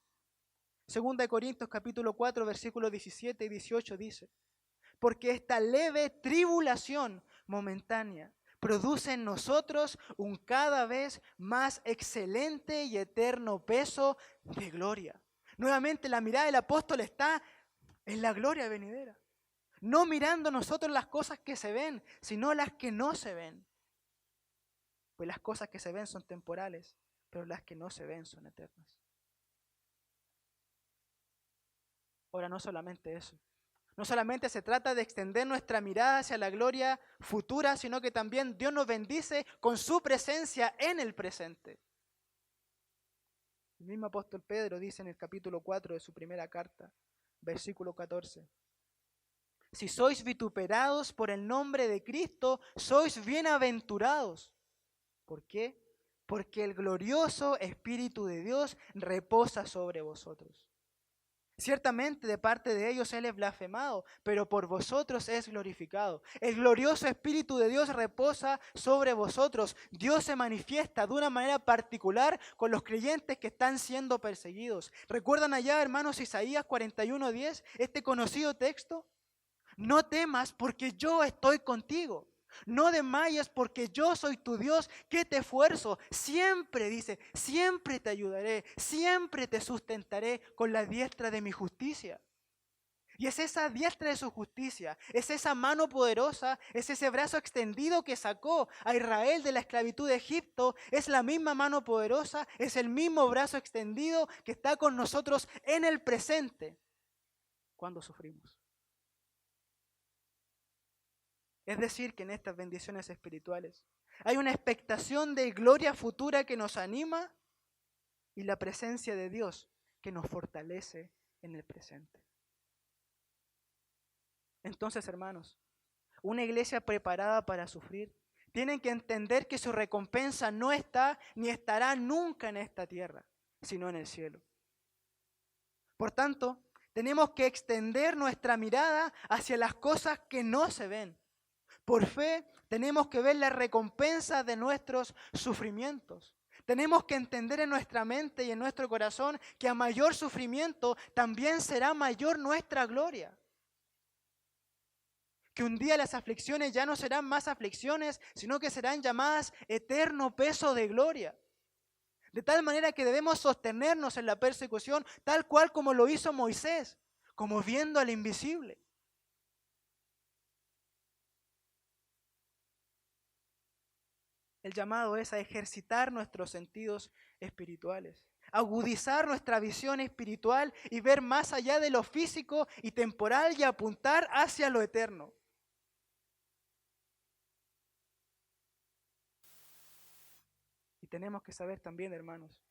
2 Corintios capítulo 4, versículos 17 y 18 dice, porque esta leve tribulación momentánea produce en nosotros un cada vez más excelente y eterno peso de gloria. Nuevamente la mirada del apóstol está en la gloria venidera. No mirando nosotros las cosas que se ven, sino las que no se ven. Pues las cosas que se ven son temporales, pero las que no se ven son eternas. Ahora, no solamente eso. No solamente se trata de extender nuestra mirada hacia la gloria futura, sino que también Dios nos bendice con su presencia en el presente. El mismo apóstol Pedro dice en el capítulo 4 de su primera carta, versículo 14. Si sois vituperados por el nombre de Cristo, sois bienaventurados. ¿Por qué? Porque el glorioso Espíritu de Dios reposa sobre vosotros. Ciertamente de parte de ellos Él es blasfemado, pero por vosotros es glorificado. El glorioso Espíritu de Dios reposa sobre vosotros. Dios se manifiesta de una manera particular con los creyentes que están siendo perseguidos. ¿Recuerdan allá, hermanos, Isaías 41:10, este conocido texto? No temas porque yo estoy contigo. No desmayes porque yo soy tu Dios que te esfuerzo. Siempre, dice, siempre te ayudaré, siempre te sustentaré con la diestra de mi justicia. Y es esa diestra de su justicia, es esa mano poderosa, es ese brazo extendido que sacó a Israel de la esclavitud de Egipto. Es la misma mano poderosa, es el mismo brazo extendido que está con nosotros en el presente cuando sufrimos. Es decir, que en estas bendiciones espirituales hay una expectación de gloria futura que nos anima y la presencia de Dios que nos fortalece en el presente. Entonces, hermanos, una iglesia preparada para sufrir tiene que entender que su recompensa no está ni estará nunca en esta tierra, sino en el cielo. Por tanto, tenemos que extender nuestra mirada hacia las cosas que no se ven. Por fe, tenemos que ver la recompensa de nuestros sufrimientos. Tenemos que entender en nuestra mente y en nuestro corazón que a mayor sufrimiento también será mayor nuestra gloria. Que un día las aflicciones ya no serán más aflicciones, sino que serán llamadas eterno peso de gloria. De tal manera que debemos sostenernos en la persecución, tal cual como lo hizo Moisés, como viendo al invisible. El llamado es a ejercitar nuestros sentidos espirituales, agudizar nuestra visión espiritual y ver más allá de lo físico y temporal y apuntar hacia lo eterno. Tenemos que saber también, hermanos,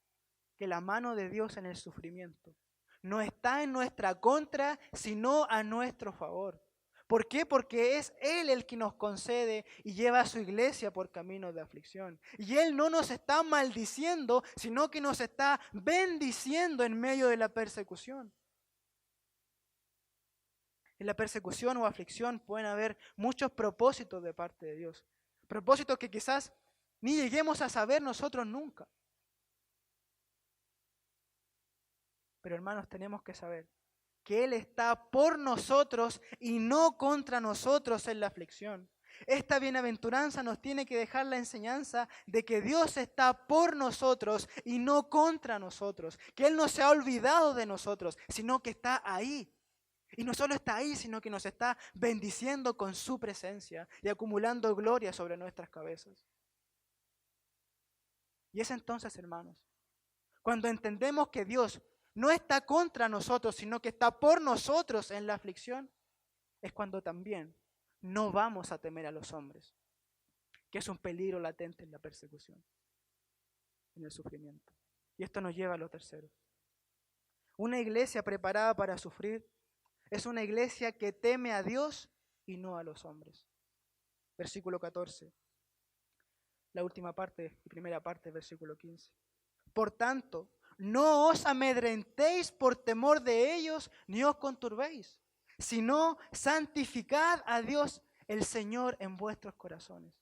que la mano de Dios en el sufrimiento no está en nuestra contra, sino a nuestro favor. ¿Por qué? Porque es Él el que nos concede y lleva a su iglesia por caminos de aflicción. Y Él no nos está maldiciendo, sino que nos está bendiciendo en medio de la persecución. En la persecución o aflicción pueden haber muchos propósitos de parte de Dios. Propósitos que quizás ni lleguemos a saber nosotros nunca. Pero hermanos, tenemos que saber que Él está por nosotros y no contra nosotros en la aflicción. Esta bienaventuranza nos tiene que dejar la enseñanza de que Dios está por nosotros y no contra nosotros. Que Él no se ha olvidado de nosotros, sino que está ahí. Y no solo está ahí, sino que nos está bendiciendo con su presencia y acumulando gloria sobre nuestras cabezas. Y es entonces, hermanos, cuando entendemos que Dios no está contra nosotros, sino que está por nosotros en la aflicción, es cuando también no vamos a temer a los hombres, que es un peligro latente en la persecución, en el sufrimiento. Y esto nos lleva a lo tercero. Una iglesia preparada para sufrir es una iglesia que teme a Dios y no a los hombres. Versículo 14. La última parte y primera parte, versículo 15. Por tanto, no os amedrentéis por temor de ellos, ni os conturbéis, sino santificad a Dios el Señor en vuestros corazones.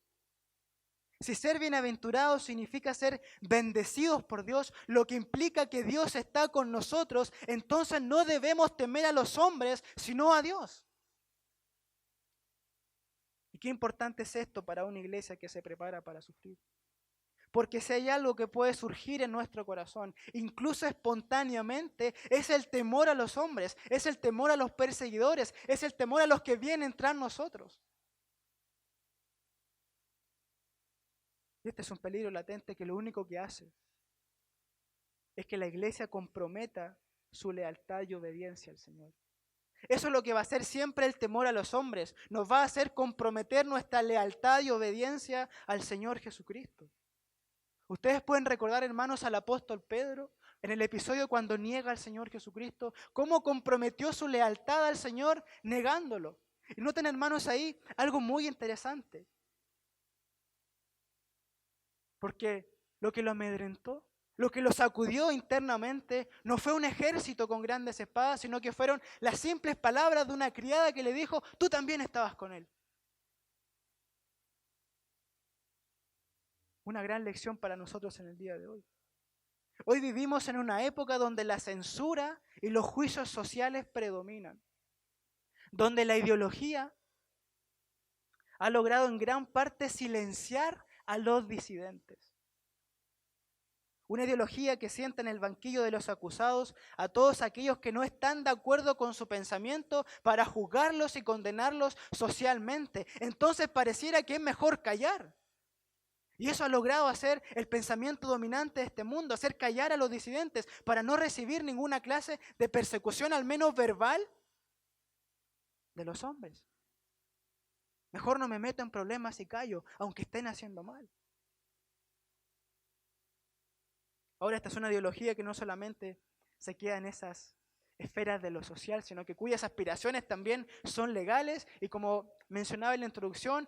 Si ser bienaventurados significa ser bendecidos por Dios, lo que implica que Dios está con nosotros, entonces no debemos temer a los hombres, sino a Dios. Y qué importante es esto para una iglesia que se prepara para sufrir. Porque si hay algo que puede surgir en nuestro corazón, incluso espontáneamente, es el temor a los hombres, es el temor a los perseguidores, es el temor a los que vienen tras nosotros. Y este es un peligro latente que lo único que hace es que la iglesia comprometa su lealtad y obediencia al Señor. Eso es lo que va a hacer siempre el temor a los hombres. Nos va a hacer comprometer nuestra lealtad y obediencia al Señor Jesucristo. Ustedes pueden recordar, hermanos, al apóstol Pedro, en el episodio cuando niega al Señor Jesucristo, cómo comprometió su lealtad al Señor negándolo. Y noten, hermanos, ahí algo muy interesante. Porque lo que lo amedrentó, lo que lo sacudió internamente, no fue un ejército con grandes espadas, sino que fueron las simples palabras de una criada que le dijo, tú también estabas con él. Una gran lección para nosotros en el día de hoy. Hoy vivimos en una época donde la censura y los juicios sociales predominan, donde la ideología ha logrado en gran parte silenciar a los disidentes. Una ideología que sienta en el banquillo de los acusados a todos aquellos que no están de acuerdo con su pensamiento para juzgarlos y condenarlos socialmente. Entonces pareciera que es mejor callar. Y eso ha logrado hacer el pensamiento dominante de este mundo, hacer callar a los disidentes para no recibir ninguna clase de persecución, al menos verbal, de los hombres. Mejor no me meto en problemas y callo, aunque estén haciendo mal. Ahora esta es una ideología que no solamente se queda en esas esferas de lo social, sino que cuyas aspiraciones también son legales y como mencionaba en la introducción,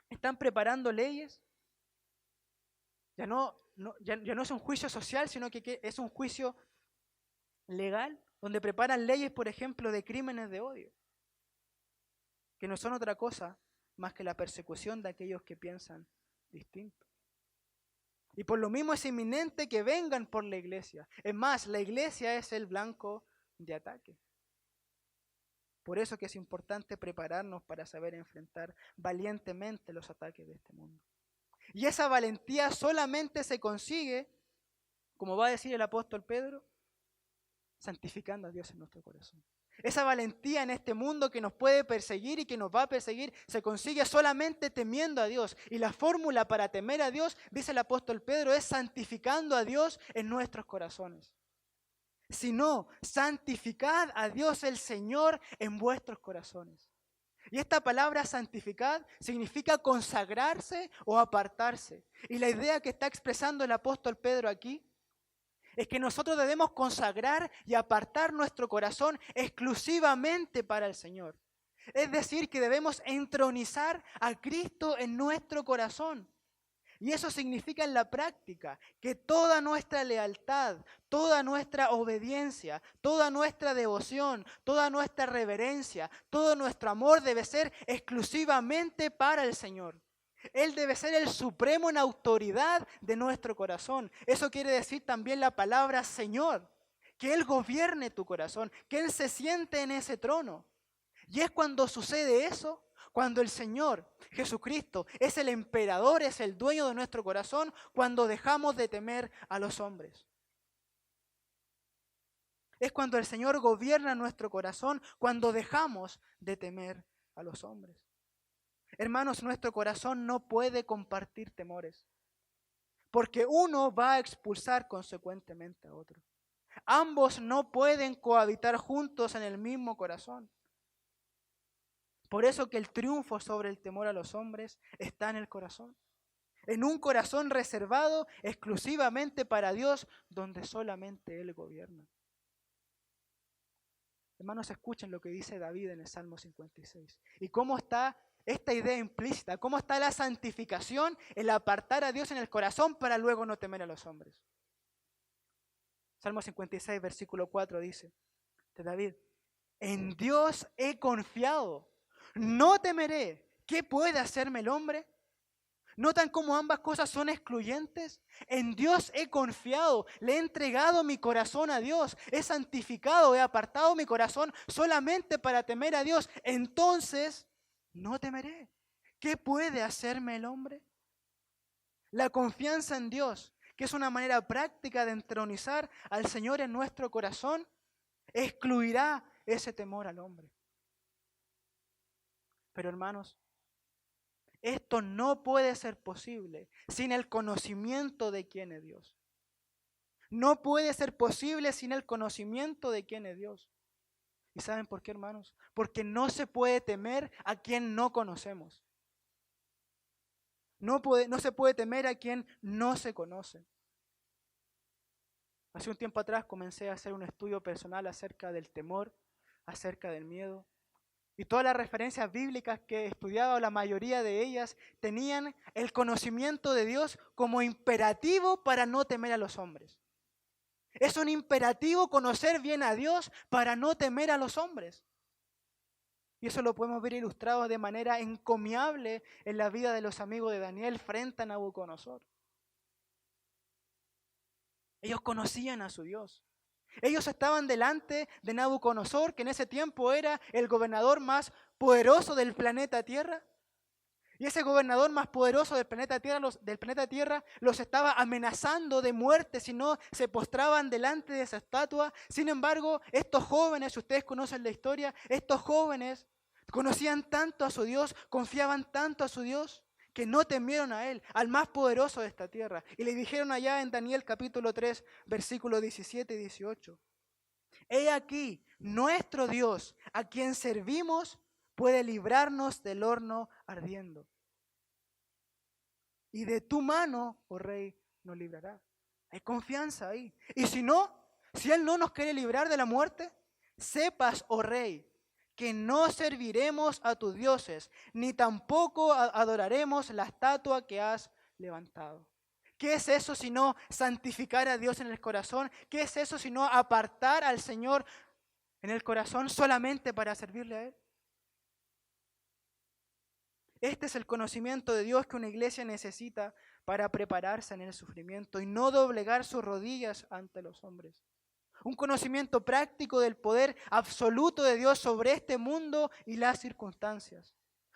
están preparando leyes. Ya no es un juicio social, sino que es un juicio legal, donde preparan leyes, por ejemplo, de crímenes de odio, que no son otra cosa más que la persecución de aquellos que piensan distinto. Y por lo mismo es inminente que vengan por la iglesia. Es más, la iglesia es el blanco de ataque. Por eso que es importante prepararnos para saber enfrentar valientemente los ataques de este mundo. Y esa valentía solamente se consigue, como va a decir el apóstol Pedro, santificando a Dios en nuestro corazón. Esa valentía en este mundo que nos puede perseguir y que nos va a perseguir se consigue solamente temiendo a Dios. Y la fórmula para temer a Dios, dice el apóstol Pedro, es santificando a Dios en nuestros corazones. Si no, santificad a Dios el Señor en vuestros corazones. Y esta palabra santificar significa consagrarse o apartarse. Y la idea que está expresando el apóstol Pedro aquí es que nosotros debemos consagrar y apartar nuestro corazón exclusivamente para el Señor. Es decir, que debemos entronizar a Cristo en nuestro corazón. Y eso significa en la práctica que toda nuestra lealtad, toda nuestra obediencia, toda nuestra devoción, toda nuestra reverencia, todo nuestro amor debe ser exclusivamente para el Señor. Él debe ser el supremo en autoridad de nuestro corazón. Eso quiere decir también la palabra Señor, que Él gobierne tu corazón, que Él se siente en ese trono. Y es cuando sucede eso, cuando el Señor Jesucristo es el emperador, es el dueño de nuestro corazón, cuando dejamos de temer a los hombres. Es cuando el Señor gobierna nuestro corazón, cuando dejamos de temer a los hombres. Hermanos, nuestro corazón no puede compartir temores, porque uno va a expulsar consecuentemente a otro. Ambos no pueden cohabitar juntos en el mismo corazón. Por eso que el triunfo sobre el temor a los hombres está en el corazón. En un corazón reservado exclusivamente para Dios, donde solamente Él gobierna. Hermanos, escuchen lo que dice David en el Salmo 56. Y cómo está esta idea implícita, cómo está la santificación, el apartar a Dios en el corazón para luego no temer a los hombres. Salmo 56, versículo 4 dice de David: en Dios he confiado, no temeré. ¿Qué puede hacerme el hombre? ¿Notan cómo ambas cosas son excluyentes? En Dios he confiado, le he entregado mi corazón a Dios, he santificado, he apartado mi corazón solamente para temer a Dios. Entonces, no temeré. ¿Qué puede hacerme el hombre? La confianza en Dios, que es una manera práctica de entronizar al Señor en nuestro corazón, excluirá ese temor al hombre. Pero hermanos, esto no puede ser posible sin el conocimiento de quién es Dios. No puede ser posible sin el conocimiento de quién es Dios. ¿Y saben por qué, hermanos? Porque no se puede temer a quien no conocemos. No se puede temer a quien no se conoce. Hace un tiempo atrás comencé a hacer un estudio personal acerca del temor, acerca del miedo. Y todas las referencias bíblicas que he estudiado, la mayoría de ellas, tenían el conocimiento de Dios como imperativo para no temer a los hombres. Es un imperativo conocer bien a Dios para no temer a los hombres. Y eso lo podemos ver ilustrado de manera encomiable en la vida de los amigos de Daniel frente a Nabucodonosor. Ellos conocían a su Dios. Ellos estaban delante de Nabucodonosor, que en ese tiempo era el gobernador más poderoso del planeta Tierra. Y ese gobernador más poderoso del planeta Tierra los estaba amenazando de muerte si no se postraban delante de esa estatua. Sin embargo, estos jóvenes, si ustedes conocen la historia, estos jóvenes conocían tanto a su Dios, confiaban tanto a su Dios, que no temieron a Él, al más poderoso de esta tierra. Y le dijeron allá en Daniel capítulo 3, versículos 17 y 18. He aquí, nuestro Dios, a quien servimos, puede librarnos del horno ardiendo. Y de tu mano, oh rey, nos librará. Hay confianza ahí. Y si no, si Él no nos quiere librar de la muerte, sepas, oh rey, que no serviremos a tus dioses, ni tampoco adoraremos la estatua que has levantado. ¿Qué es eso sino santificar a Dios en el corazón? ¿Qué es eso sino apartar al Señor en el corazón solamente para servirle a Él? Este es el conocimiento de Dios que una iglesia necesita para prepararse en el sufrimiento y no doblegar sus rodillas ante los hombres. Un conocimiento práctico del poder absoluto de Dios sobre este mundo y las circunstancias.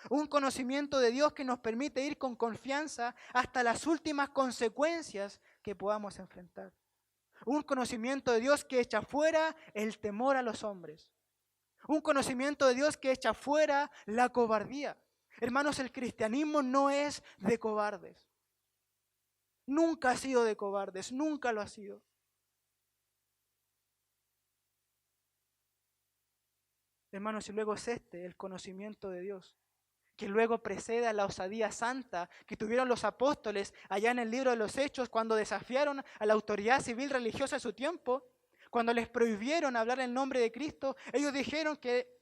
Un conocimiento de Dios que nos permite ir con confianza hasta las últimas consecuencias que podamos enfrentar. Un conocimiento de Dios que echa fuera el temor a los hombres. Un conocimiento de Dios que echa fuera la cobardía. Hermanos, el cristianismo no es de cobardes. Nunca ha sido de cobardes, nunca lo ha sido. Hermanos, y luego es el conocimiento de Dios, que luego precede a la osadía santa que tuvieron los apóstoles allá en el libro de los Hechos cuando desafiaron a la autoridad civil religiosa de su tiempo, cuando les prohibieron hablar en nombre de Cristo. Ellos dijeron que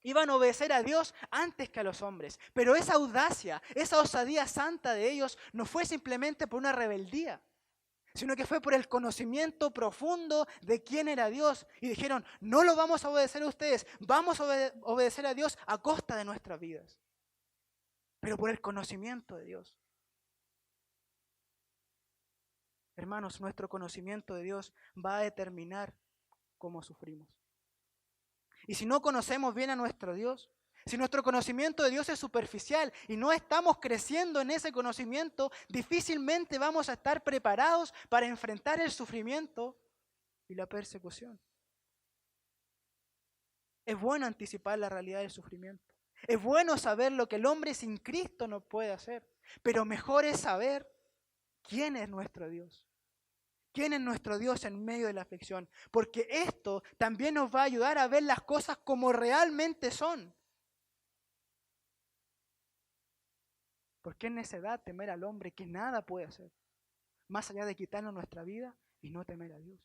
iban a obedecer a Dios antes que a los hombres. Pero esa audacia, esa osadía santa de ellos no fue simplemente por una rebeldía, sino que fue por el conocimiento profundo de quién era Dios. Y dijeron, no lo vamos a obedecer a ustedes, vamos a obedecer a Dios a costa de nuestras vidas. Pero por el conocimiento de Dios. Hermanos, nuestro conocimiento de Dios va a determinar cómo sufrimos. Y si no conocemos bien a nuestro Dios, si nuestro conocimiento de Dios es superficial y no estamos creciendo en ese conocimiento, difícilmente vamos a estar preparados para enfrentar el sufrimiento y la persecución. Es bueno anticipar la realidad del sufrimiento. Es bueno saber lo que el hombre sin Cristo no puede hacer. Pero mejor es saber quién es nuestro Dios. ¿Quién es nuestro Dios en medio de la aflicción? Porque esto también nos va a ayudar a ver las cosas como realmente son. Porque es necedad temer al hombre que nada puede hacer, más allá de quitarnos nuestra vida y no temer a Dios.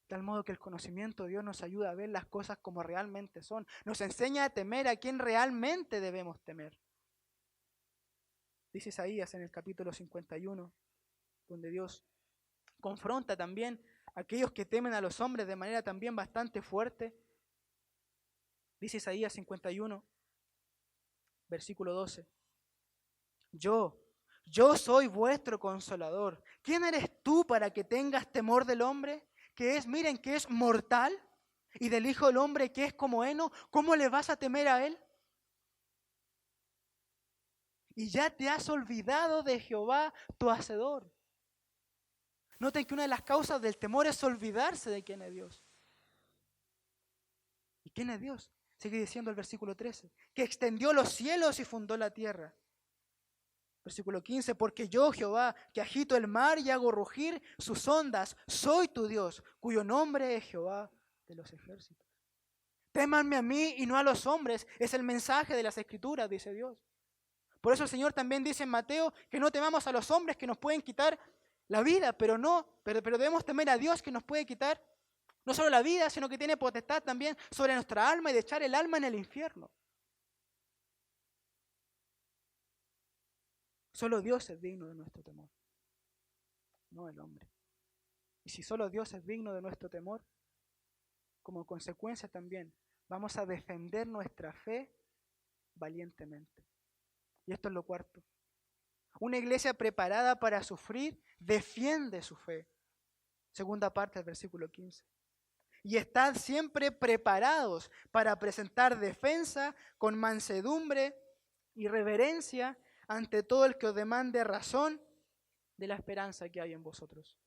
De tal modo que el conocimiento de Dios nos ayuda a ver las cosas como realmente son. Nos enseña a temer a quien realmente debemos temer. Dice Isaías en el capítulo 51, donde Dios confronta también a aquellos que temen a los hombres de manera también bastante fuerte. Dice Isaías 51, versículo 12. Yo soy vuestro consolador. ¿Quién eres tú para que tengas temor del hombre? Miren, que es mortal, y del Hijo del Hombre que es como heno. ¿Cómo le vas a temer a él? Y ya te has olvidado de Jehová, tu Hacedor. Noten que una de las causas del temor es olvidarse de quién es Dios. ¿Y quién es Dios? Sigue diciendo el versículo 13, que extendió los cielos y fundó la tierra. Versículo 15, porque yo, Jehová, que agito el mar y hago rugir sus ondas, soy tu Dios, cuyo nombre es Jehová de los ejércitos. Témanme a mí y no a los hombres, es el mensaje de las Escrituras, dice Dios. Por eso el Señor también dice en Mateo que no temamos a los hombres que nos pueden quitar la vida, pero debemos temer a Dios que nos puede quitar no solo la vida, sino que tiene potestad también sobre nuestra alma y de echar el alma en el infierno. Solo Dios es digno de nuestro temor, no el hombre. Y si solo Dios es digno de nuestro temor, como consecuencia también vamos a defender nuestra fe valientemente. Y esto es lo cuarto. Una iglesia preparada para sufrir defiende su fe. Segunda parte del versículo 15. Y estad siempre preparados para presentar defensa con mansedumbre y reverencia ante todo el que os demande razón de la esperanza que hay en vosotros.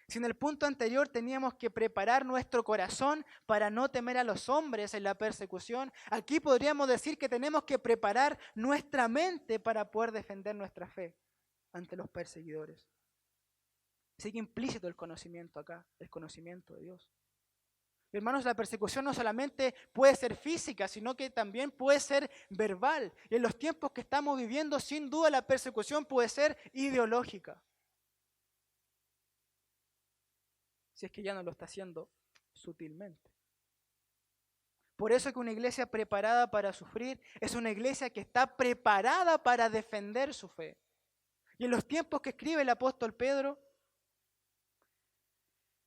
Si en el punto anterior teníamos que preparar nuestro corazón para no temer a los hombres en la persecución, aquí podríamos decir que tenemos que preparar nuestra mente para poder defender nuestra fe ante los perseguidores. Sigue implícito el conocimiento acá, el conocimiento de Dios. Hermanos, la persecución no solamente puede ser física, sino que también puede ser verbal. Y en los tiempos que estamos viviendo, sin duda la persecución puede ser ideológica. Si es que ya no lo está haciendo sutilmente. Por eso que una iglesia preparada para sufrir es una iglesia que está preparada para defender su fe. Y en los tiempos que escribe el apóstol Pedro,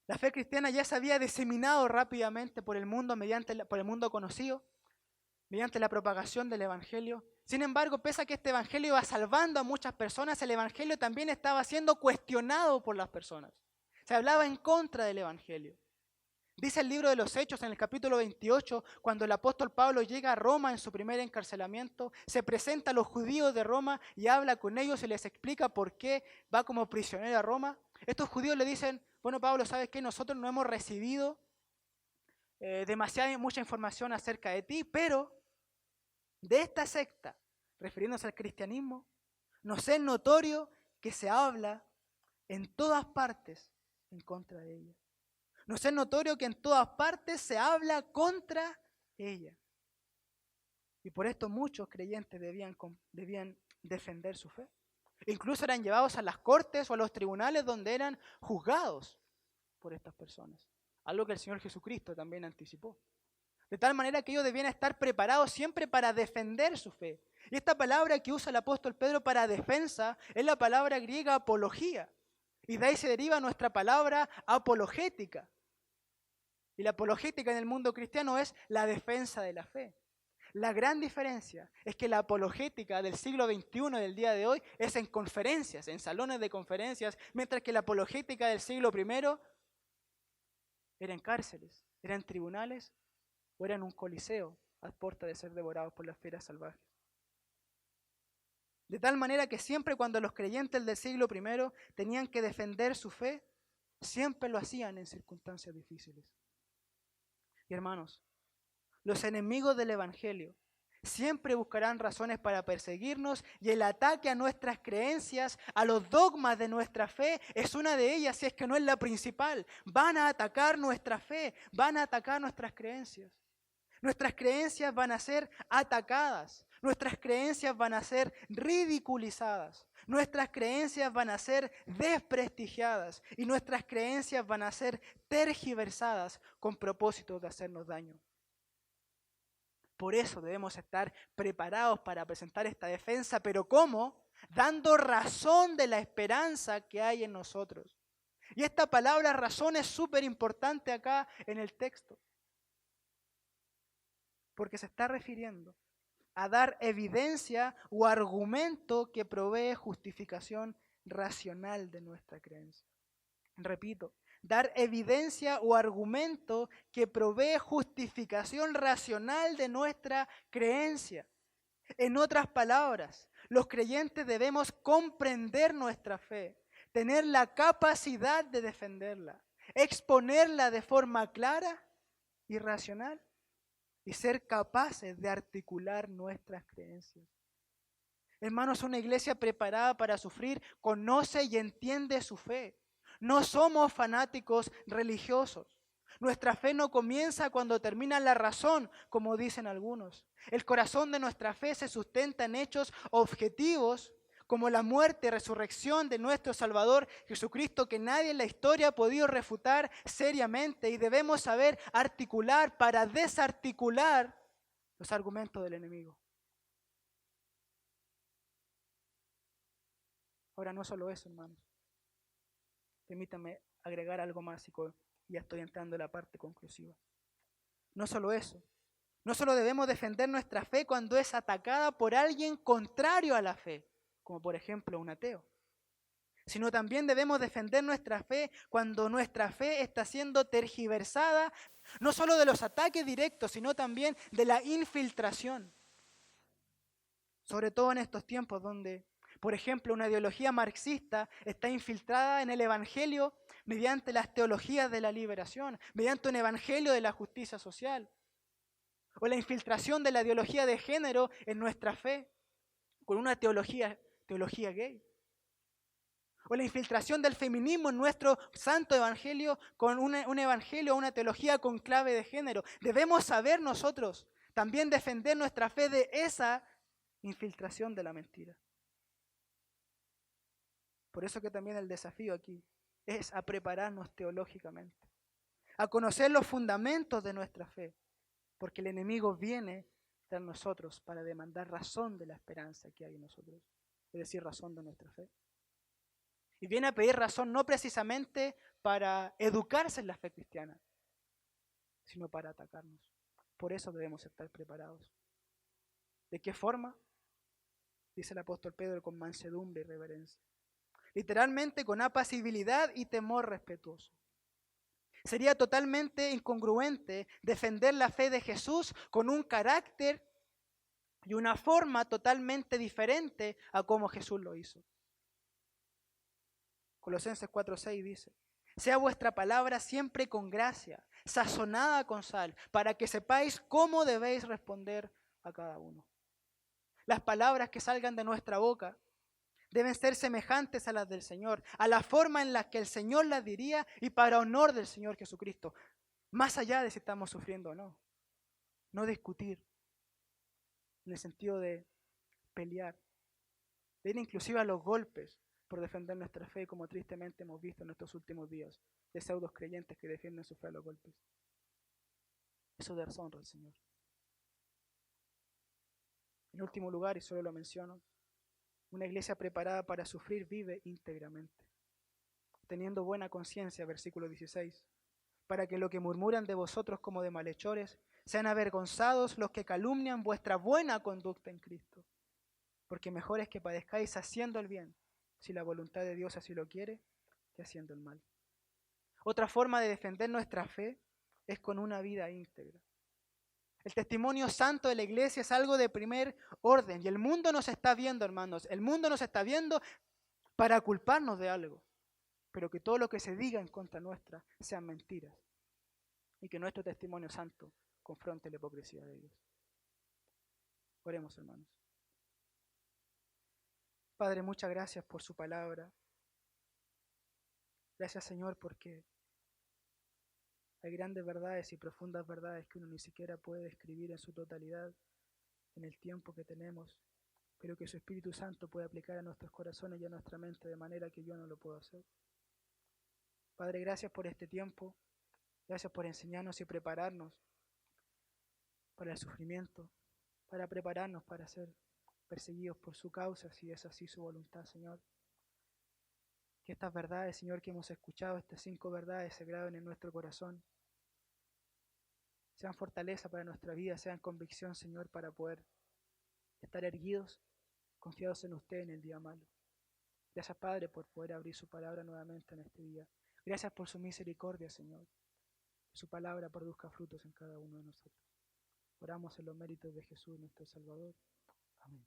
la fe cristiana ya se había diseminado rápidamente por el mundo, por el mundo conocido, mediante la propagación del evangelio. Sin embargo, pese a que este evangelio iba salvando a muchas personas, el evangelio también estaba siendo cuestionado por las personas. Se hablaba en contra del evangelio. Dice el libro de los Hechos en el capítulo 28, cuando el apóstol Pablo llega a Roma en su primer encarcelamiento, se presenta a los judíos de Roma y habla con ellos y les explica por qué va como prisionero a Roma. Estos judíos le dicen, bueno Pablo, ¿sabes qué? Nosotros no hemos recibido mucha información acerca de ti, pero de esta secta, refiriéndose al cristianismo, nos es notorio que se habla en todas partes en contra de ella. Nos es notorio que en todas partes se habla contra ella. Y por esto muchos creyentes debían defender su fe. Incluso eran llevados a las cortes o a los tribunales donde eran juzgados por estas personas. Algo que el Señor Jesucristo también anticipó. De tal manera que ellos debían estar preparados siempre para defender su fe. Y esta palabra que usa el apóstol Pedro para defensa es la palabra griega apología. Y de ahí se deriva nuestra palabra apologética. Y la apologética en el mundo cristiano es la defensa de la fe. La gran diferencia es que la apologética del siglo XXI, del día de hoy, es en conferencias, en salones de conferencias, mientras que la apologética del siglo I era en cárceles, era en tribunales o era en un coliseo a puerta de ser devorados por las fieras salvajes. De tal manera que siempre cuando los creyentes del siglo I tenían que defender su fe, siempre lo hacían en circunstancias difíciles. Y hermanos, los enemigos del evangelio siempre buscarán razones para perseguirnos y el ataque a nuestras creencias, a los dogmas de nuestra fe, es una de ellas, si es que no es la principal. Van a atacar nuestra fe, van a atacar nuestras creencias. Nuestras creencias van a ser atacadas, nuestras creencias van a ser ridiculizadas, nuestras creencias van a ser desprestigiadas y nuestras creencias van a ser tergiversadas con propósito de hacernos daño. Por eso debemos estar preparados para presentar esta defensa, pero ¿cómo? Dando razón de la esperanza que hay en nosotros. Y esta palabra razón es súper importante acá en el texto, porque se está refiriendo a dar evidencia o argumento que provee justificación racional de nuestra creencia. Repito, dar evidencia o argumento que provee justificación racional de nuestra creencia. En otras palabras, los creyentes debemos comprender nuestra fe, tener la capacidad de defenderla, exponerla de forma clara y racional y ser capaces de articular nuestras creencias. Hermanos, una iglesia preparada para sufrir conoce y entiende su fe. No somos fanáticos religiosos. Nuestra fe no comienza cuando termina la razón, como dicen algunos. El corazón de nuestra fe se sustenta en hechos objetivos, como la muerte y resurrección de nuestro Salvador Jesucristo, que nadie en la historia ha podido refutar seriamente, y debemos saber articular para desarticular los argumentos del enemigo. Ahora, no solo eso, hermanos. Permítanme agregar algo más y ya estoy entrando en la parte conclusiva. No solo eso. No solo debemos defender nuestra fe cuando es atacada por alguien contrario a la fe, como por ejemplo un ateo, sino también debemos defender nuestra fe cuando nuestra fe está siendo tergiversada, no solo de los ataques directos, sino también de la infiltración. Sobre todo en estos tiempos donde, por ejemplo, una ideología marxista está infiltrada en el evangelio mediante las teologías de la liberación, mediante un evangelio de la justicia social, o la infiltración de la ideología de género en nuestra fe, con una teología gay, o la infiltración del feminismo en nuestro santo evangelio con un evangelio, una teología con clave de género. Debemos saber nosotros también defender nuestra fe de esa infiltración de la mentira. Por eso que también el desafío aquí es a prepararnos teológicamente, a conocer los fundamentos de nuestra fe, porque el enemigo viene tras nosotros para demandar razón de la esperanza que hay en nosotros, es decir, razón de nuestra fe. Y viene a pedir razón no precisamente para educarse en la fe cristiana, sino para atacarnos. Por eso debemos estar preparados. ¿De qué forma? Dice el apóstol Pedro, con mansedumbre y reverencia. Literalmente con apacibilidad y temor respetuoso. Sería totalmente incongruente defender la fe de Jesús con un carácter y una forma totalmente diferente a como Jesús lo hizo. Colosenses 4:6 dice: sea vuestra palabra siempre con gracia, sazonada con sal, para que sepáis cómo debéis responder a cada uno. Las palabras que salgan de nuestra boca deben ser semejantes a las del Señor, a la forma en la que el Señor las diría y para honor del Señor Jesucristo, más allá de si estamos sufriendo o no. No discutir, en el sentido de pelear, de ir inclusive a los golpes por defender nuestra fe, como tristemente hemos visto en estos últimos días, de pseudos creyentes que defienden su fe a los golpes. Eso deshonra al Señor. En último lugar, y solo lo menciono, una iglesia preparada para sufrir vive íntegramente, teniendo buena conciencia, versículo 16, para que lo que murmuran de vosotros como de malhechores, sean avergonzados los que calumnian vuestra buena conducta en Cristo. Porque mejor es que padezcáis haciendo el bien, si la voluntad de Dios así lo quiere, que haciendo el mal. Otra forma de defender nuestra fe es con una vida íntegra. El testimonio santo de la iglesia es algo de primer orden y el mundo nos está viendo, hermanos. El mundo nos está viendo para culparnos de algo, pero que todo lo que se diga en contra nuestra sean mentiras y que nuestro testimonio santo confronte la hipocresía de ellos. Oremos, hermanos. Padre, muchas gracias por su palabra. Gracias, Señor, porque hay grandes verdades y profundas verdades que uno ni siquiera puede describir en su totalidad en el tiempo que tenemos, pero que su Espíritu Santo puede aplicar a nuestros corazones y a nuestra mente de manera que yo no lo puedo hacer. Padre, gracias por este tiempo. Gracias por enseñarnos y prepararnos para el sufrimiento, para prepararnos para ser perseguidos por su causa, si es así su voluntad, Señor. Que estas verdades, Señor, que hemos escuchado, estas 5 verdades se graben en nuestro corazón. Sean fortaleza para nuestra vida, sean convicción, Señor, para poder estar erguidos, confiados en usted en el día malo. Gracias, Padre, por poder abrir su palabra nuevamente en este día. Gracias por su misericordia, Señor. Que su palabra produzca frutos en cada uno de nosotros. Oramos en los méritos de Jesús, nuestro Salvador. Amén.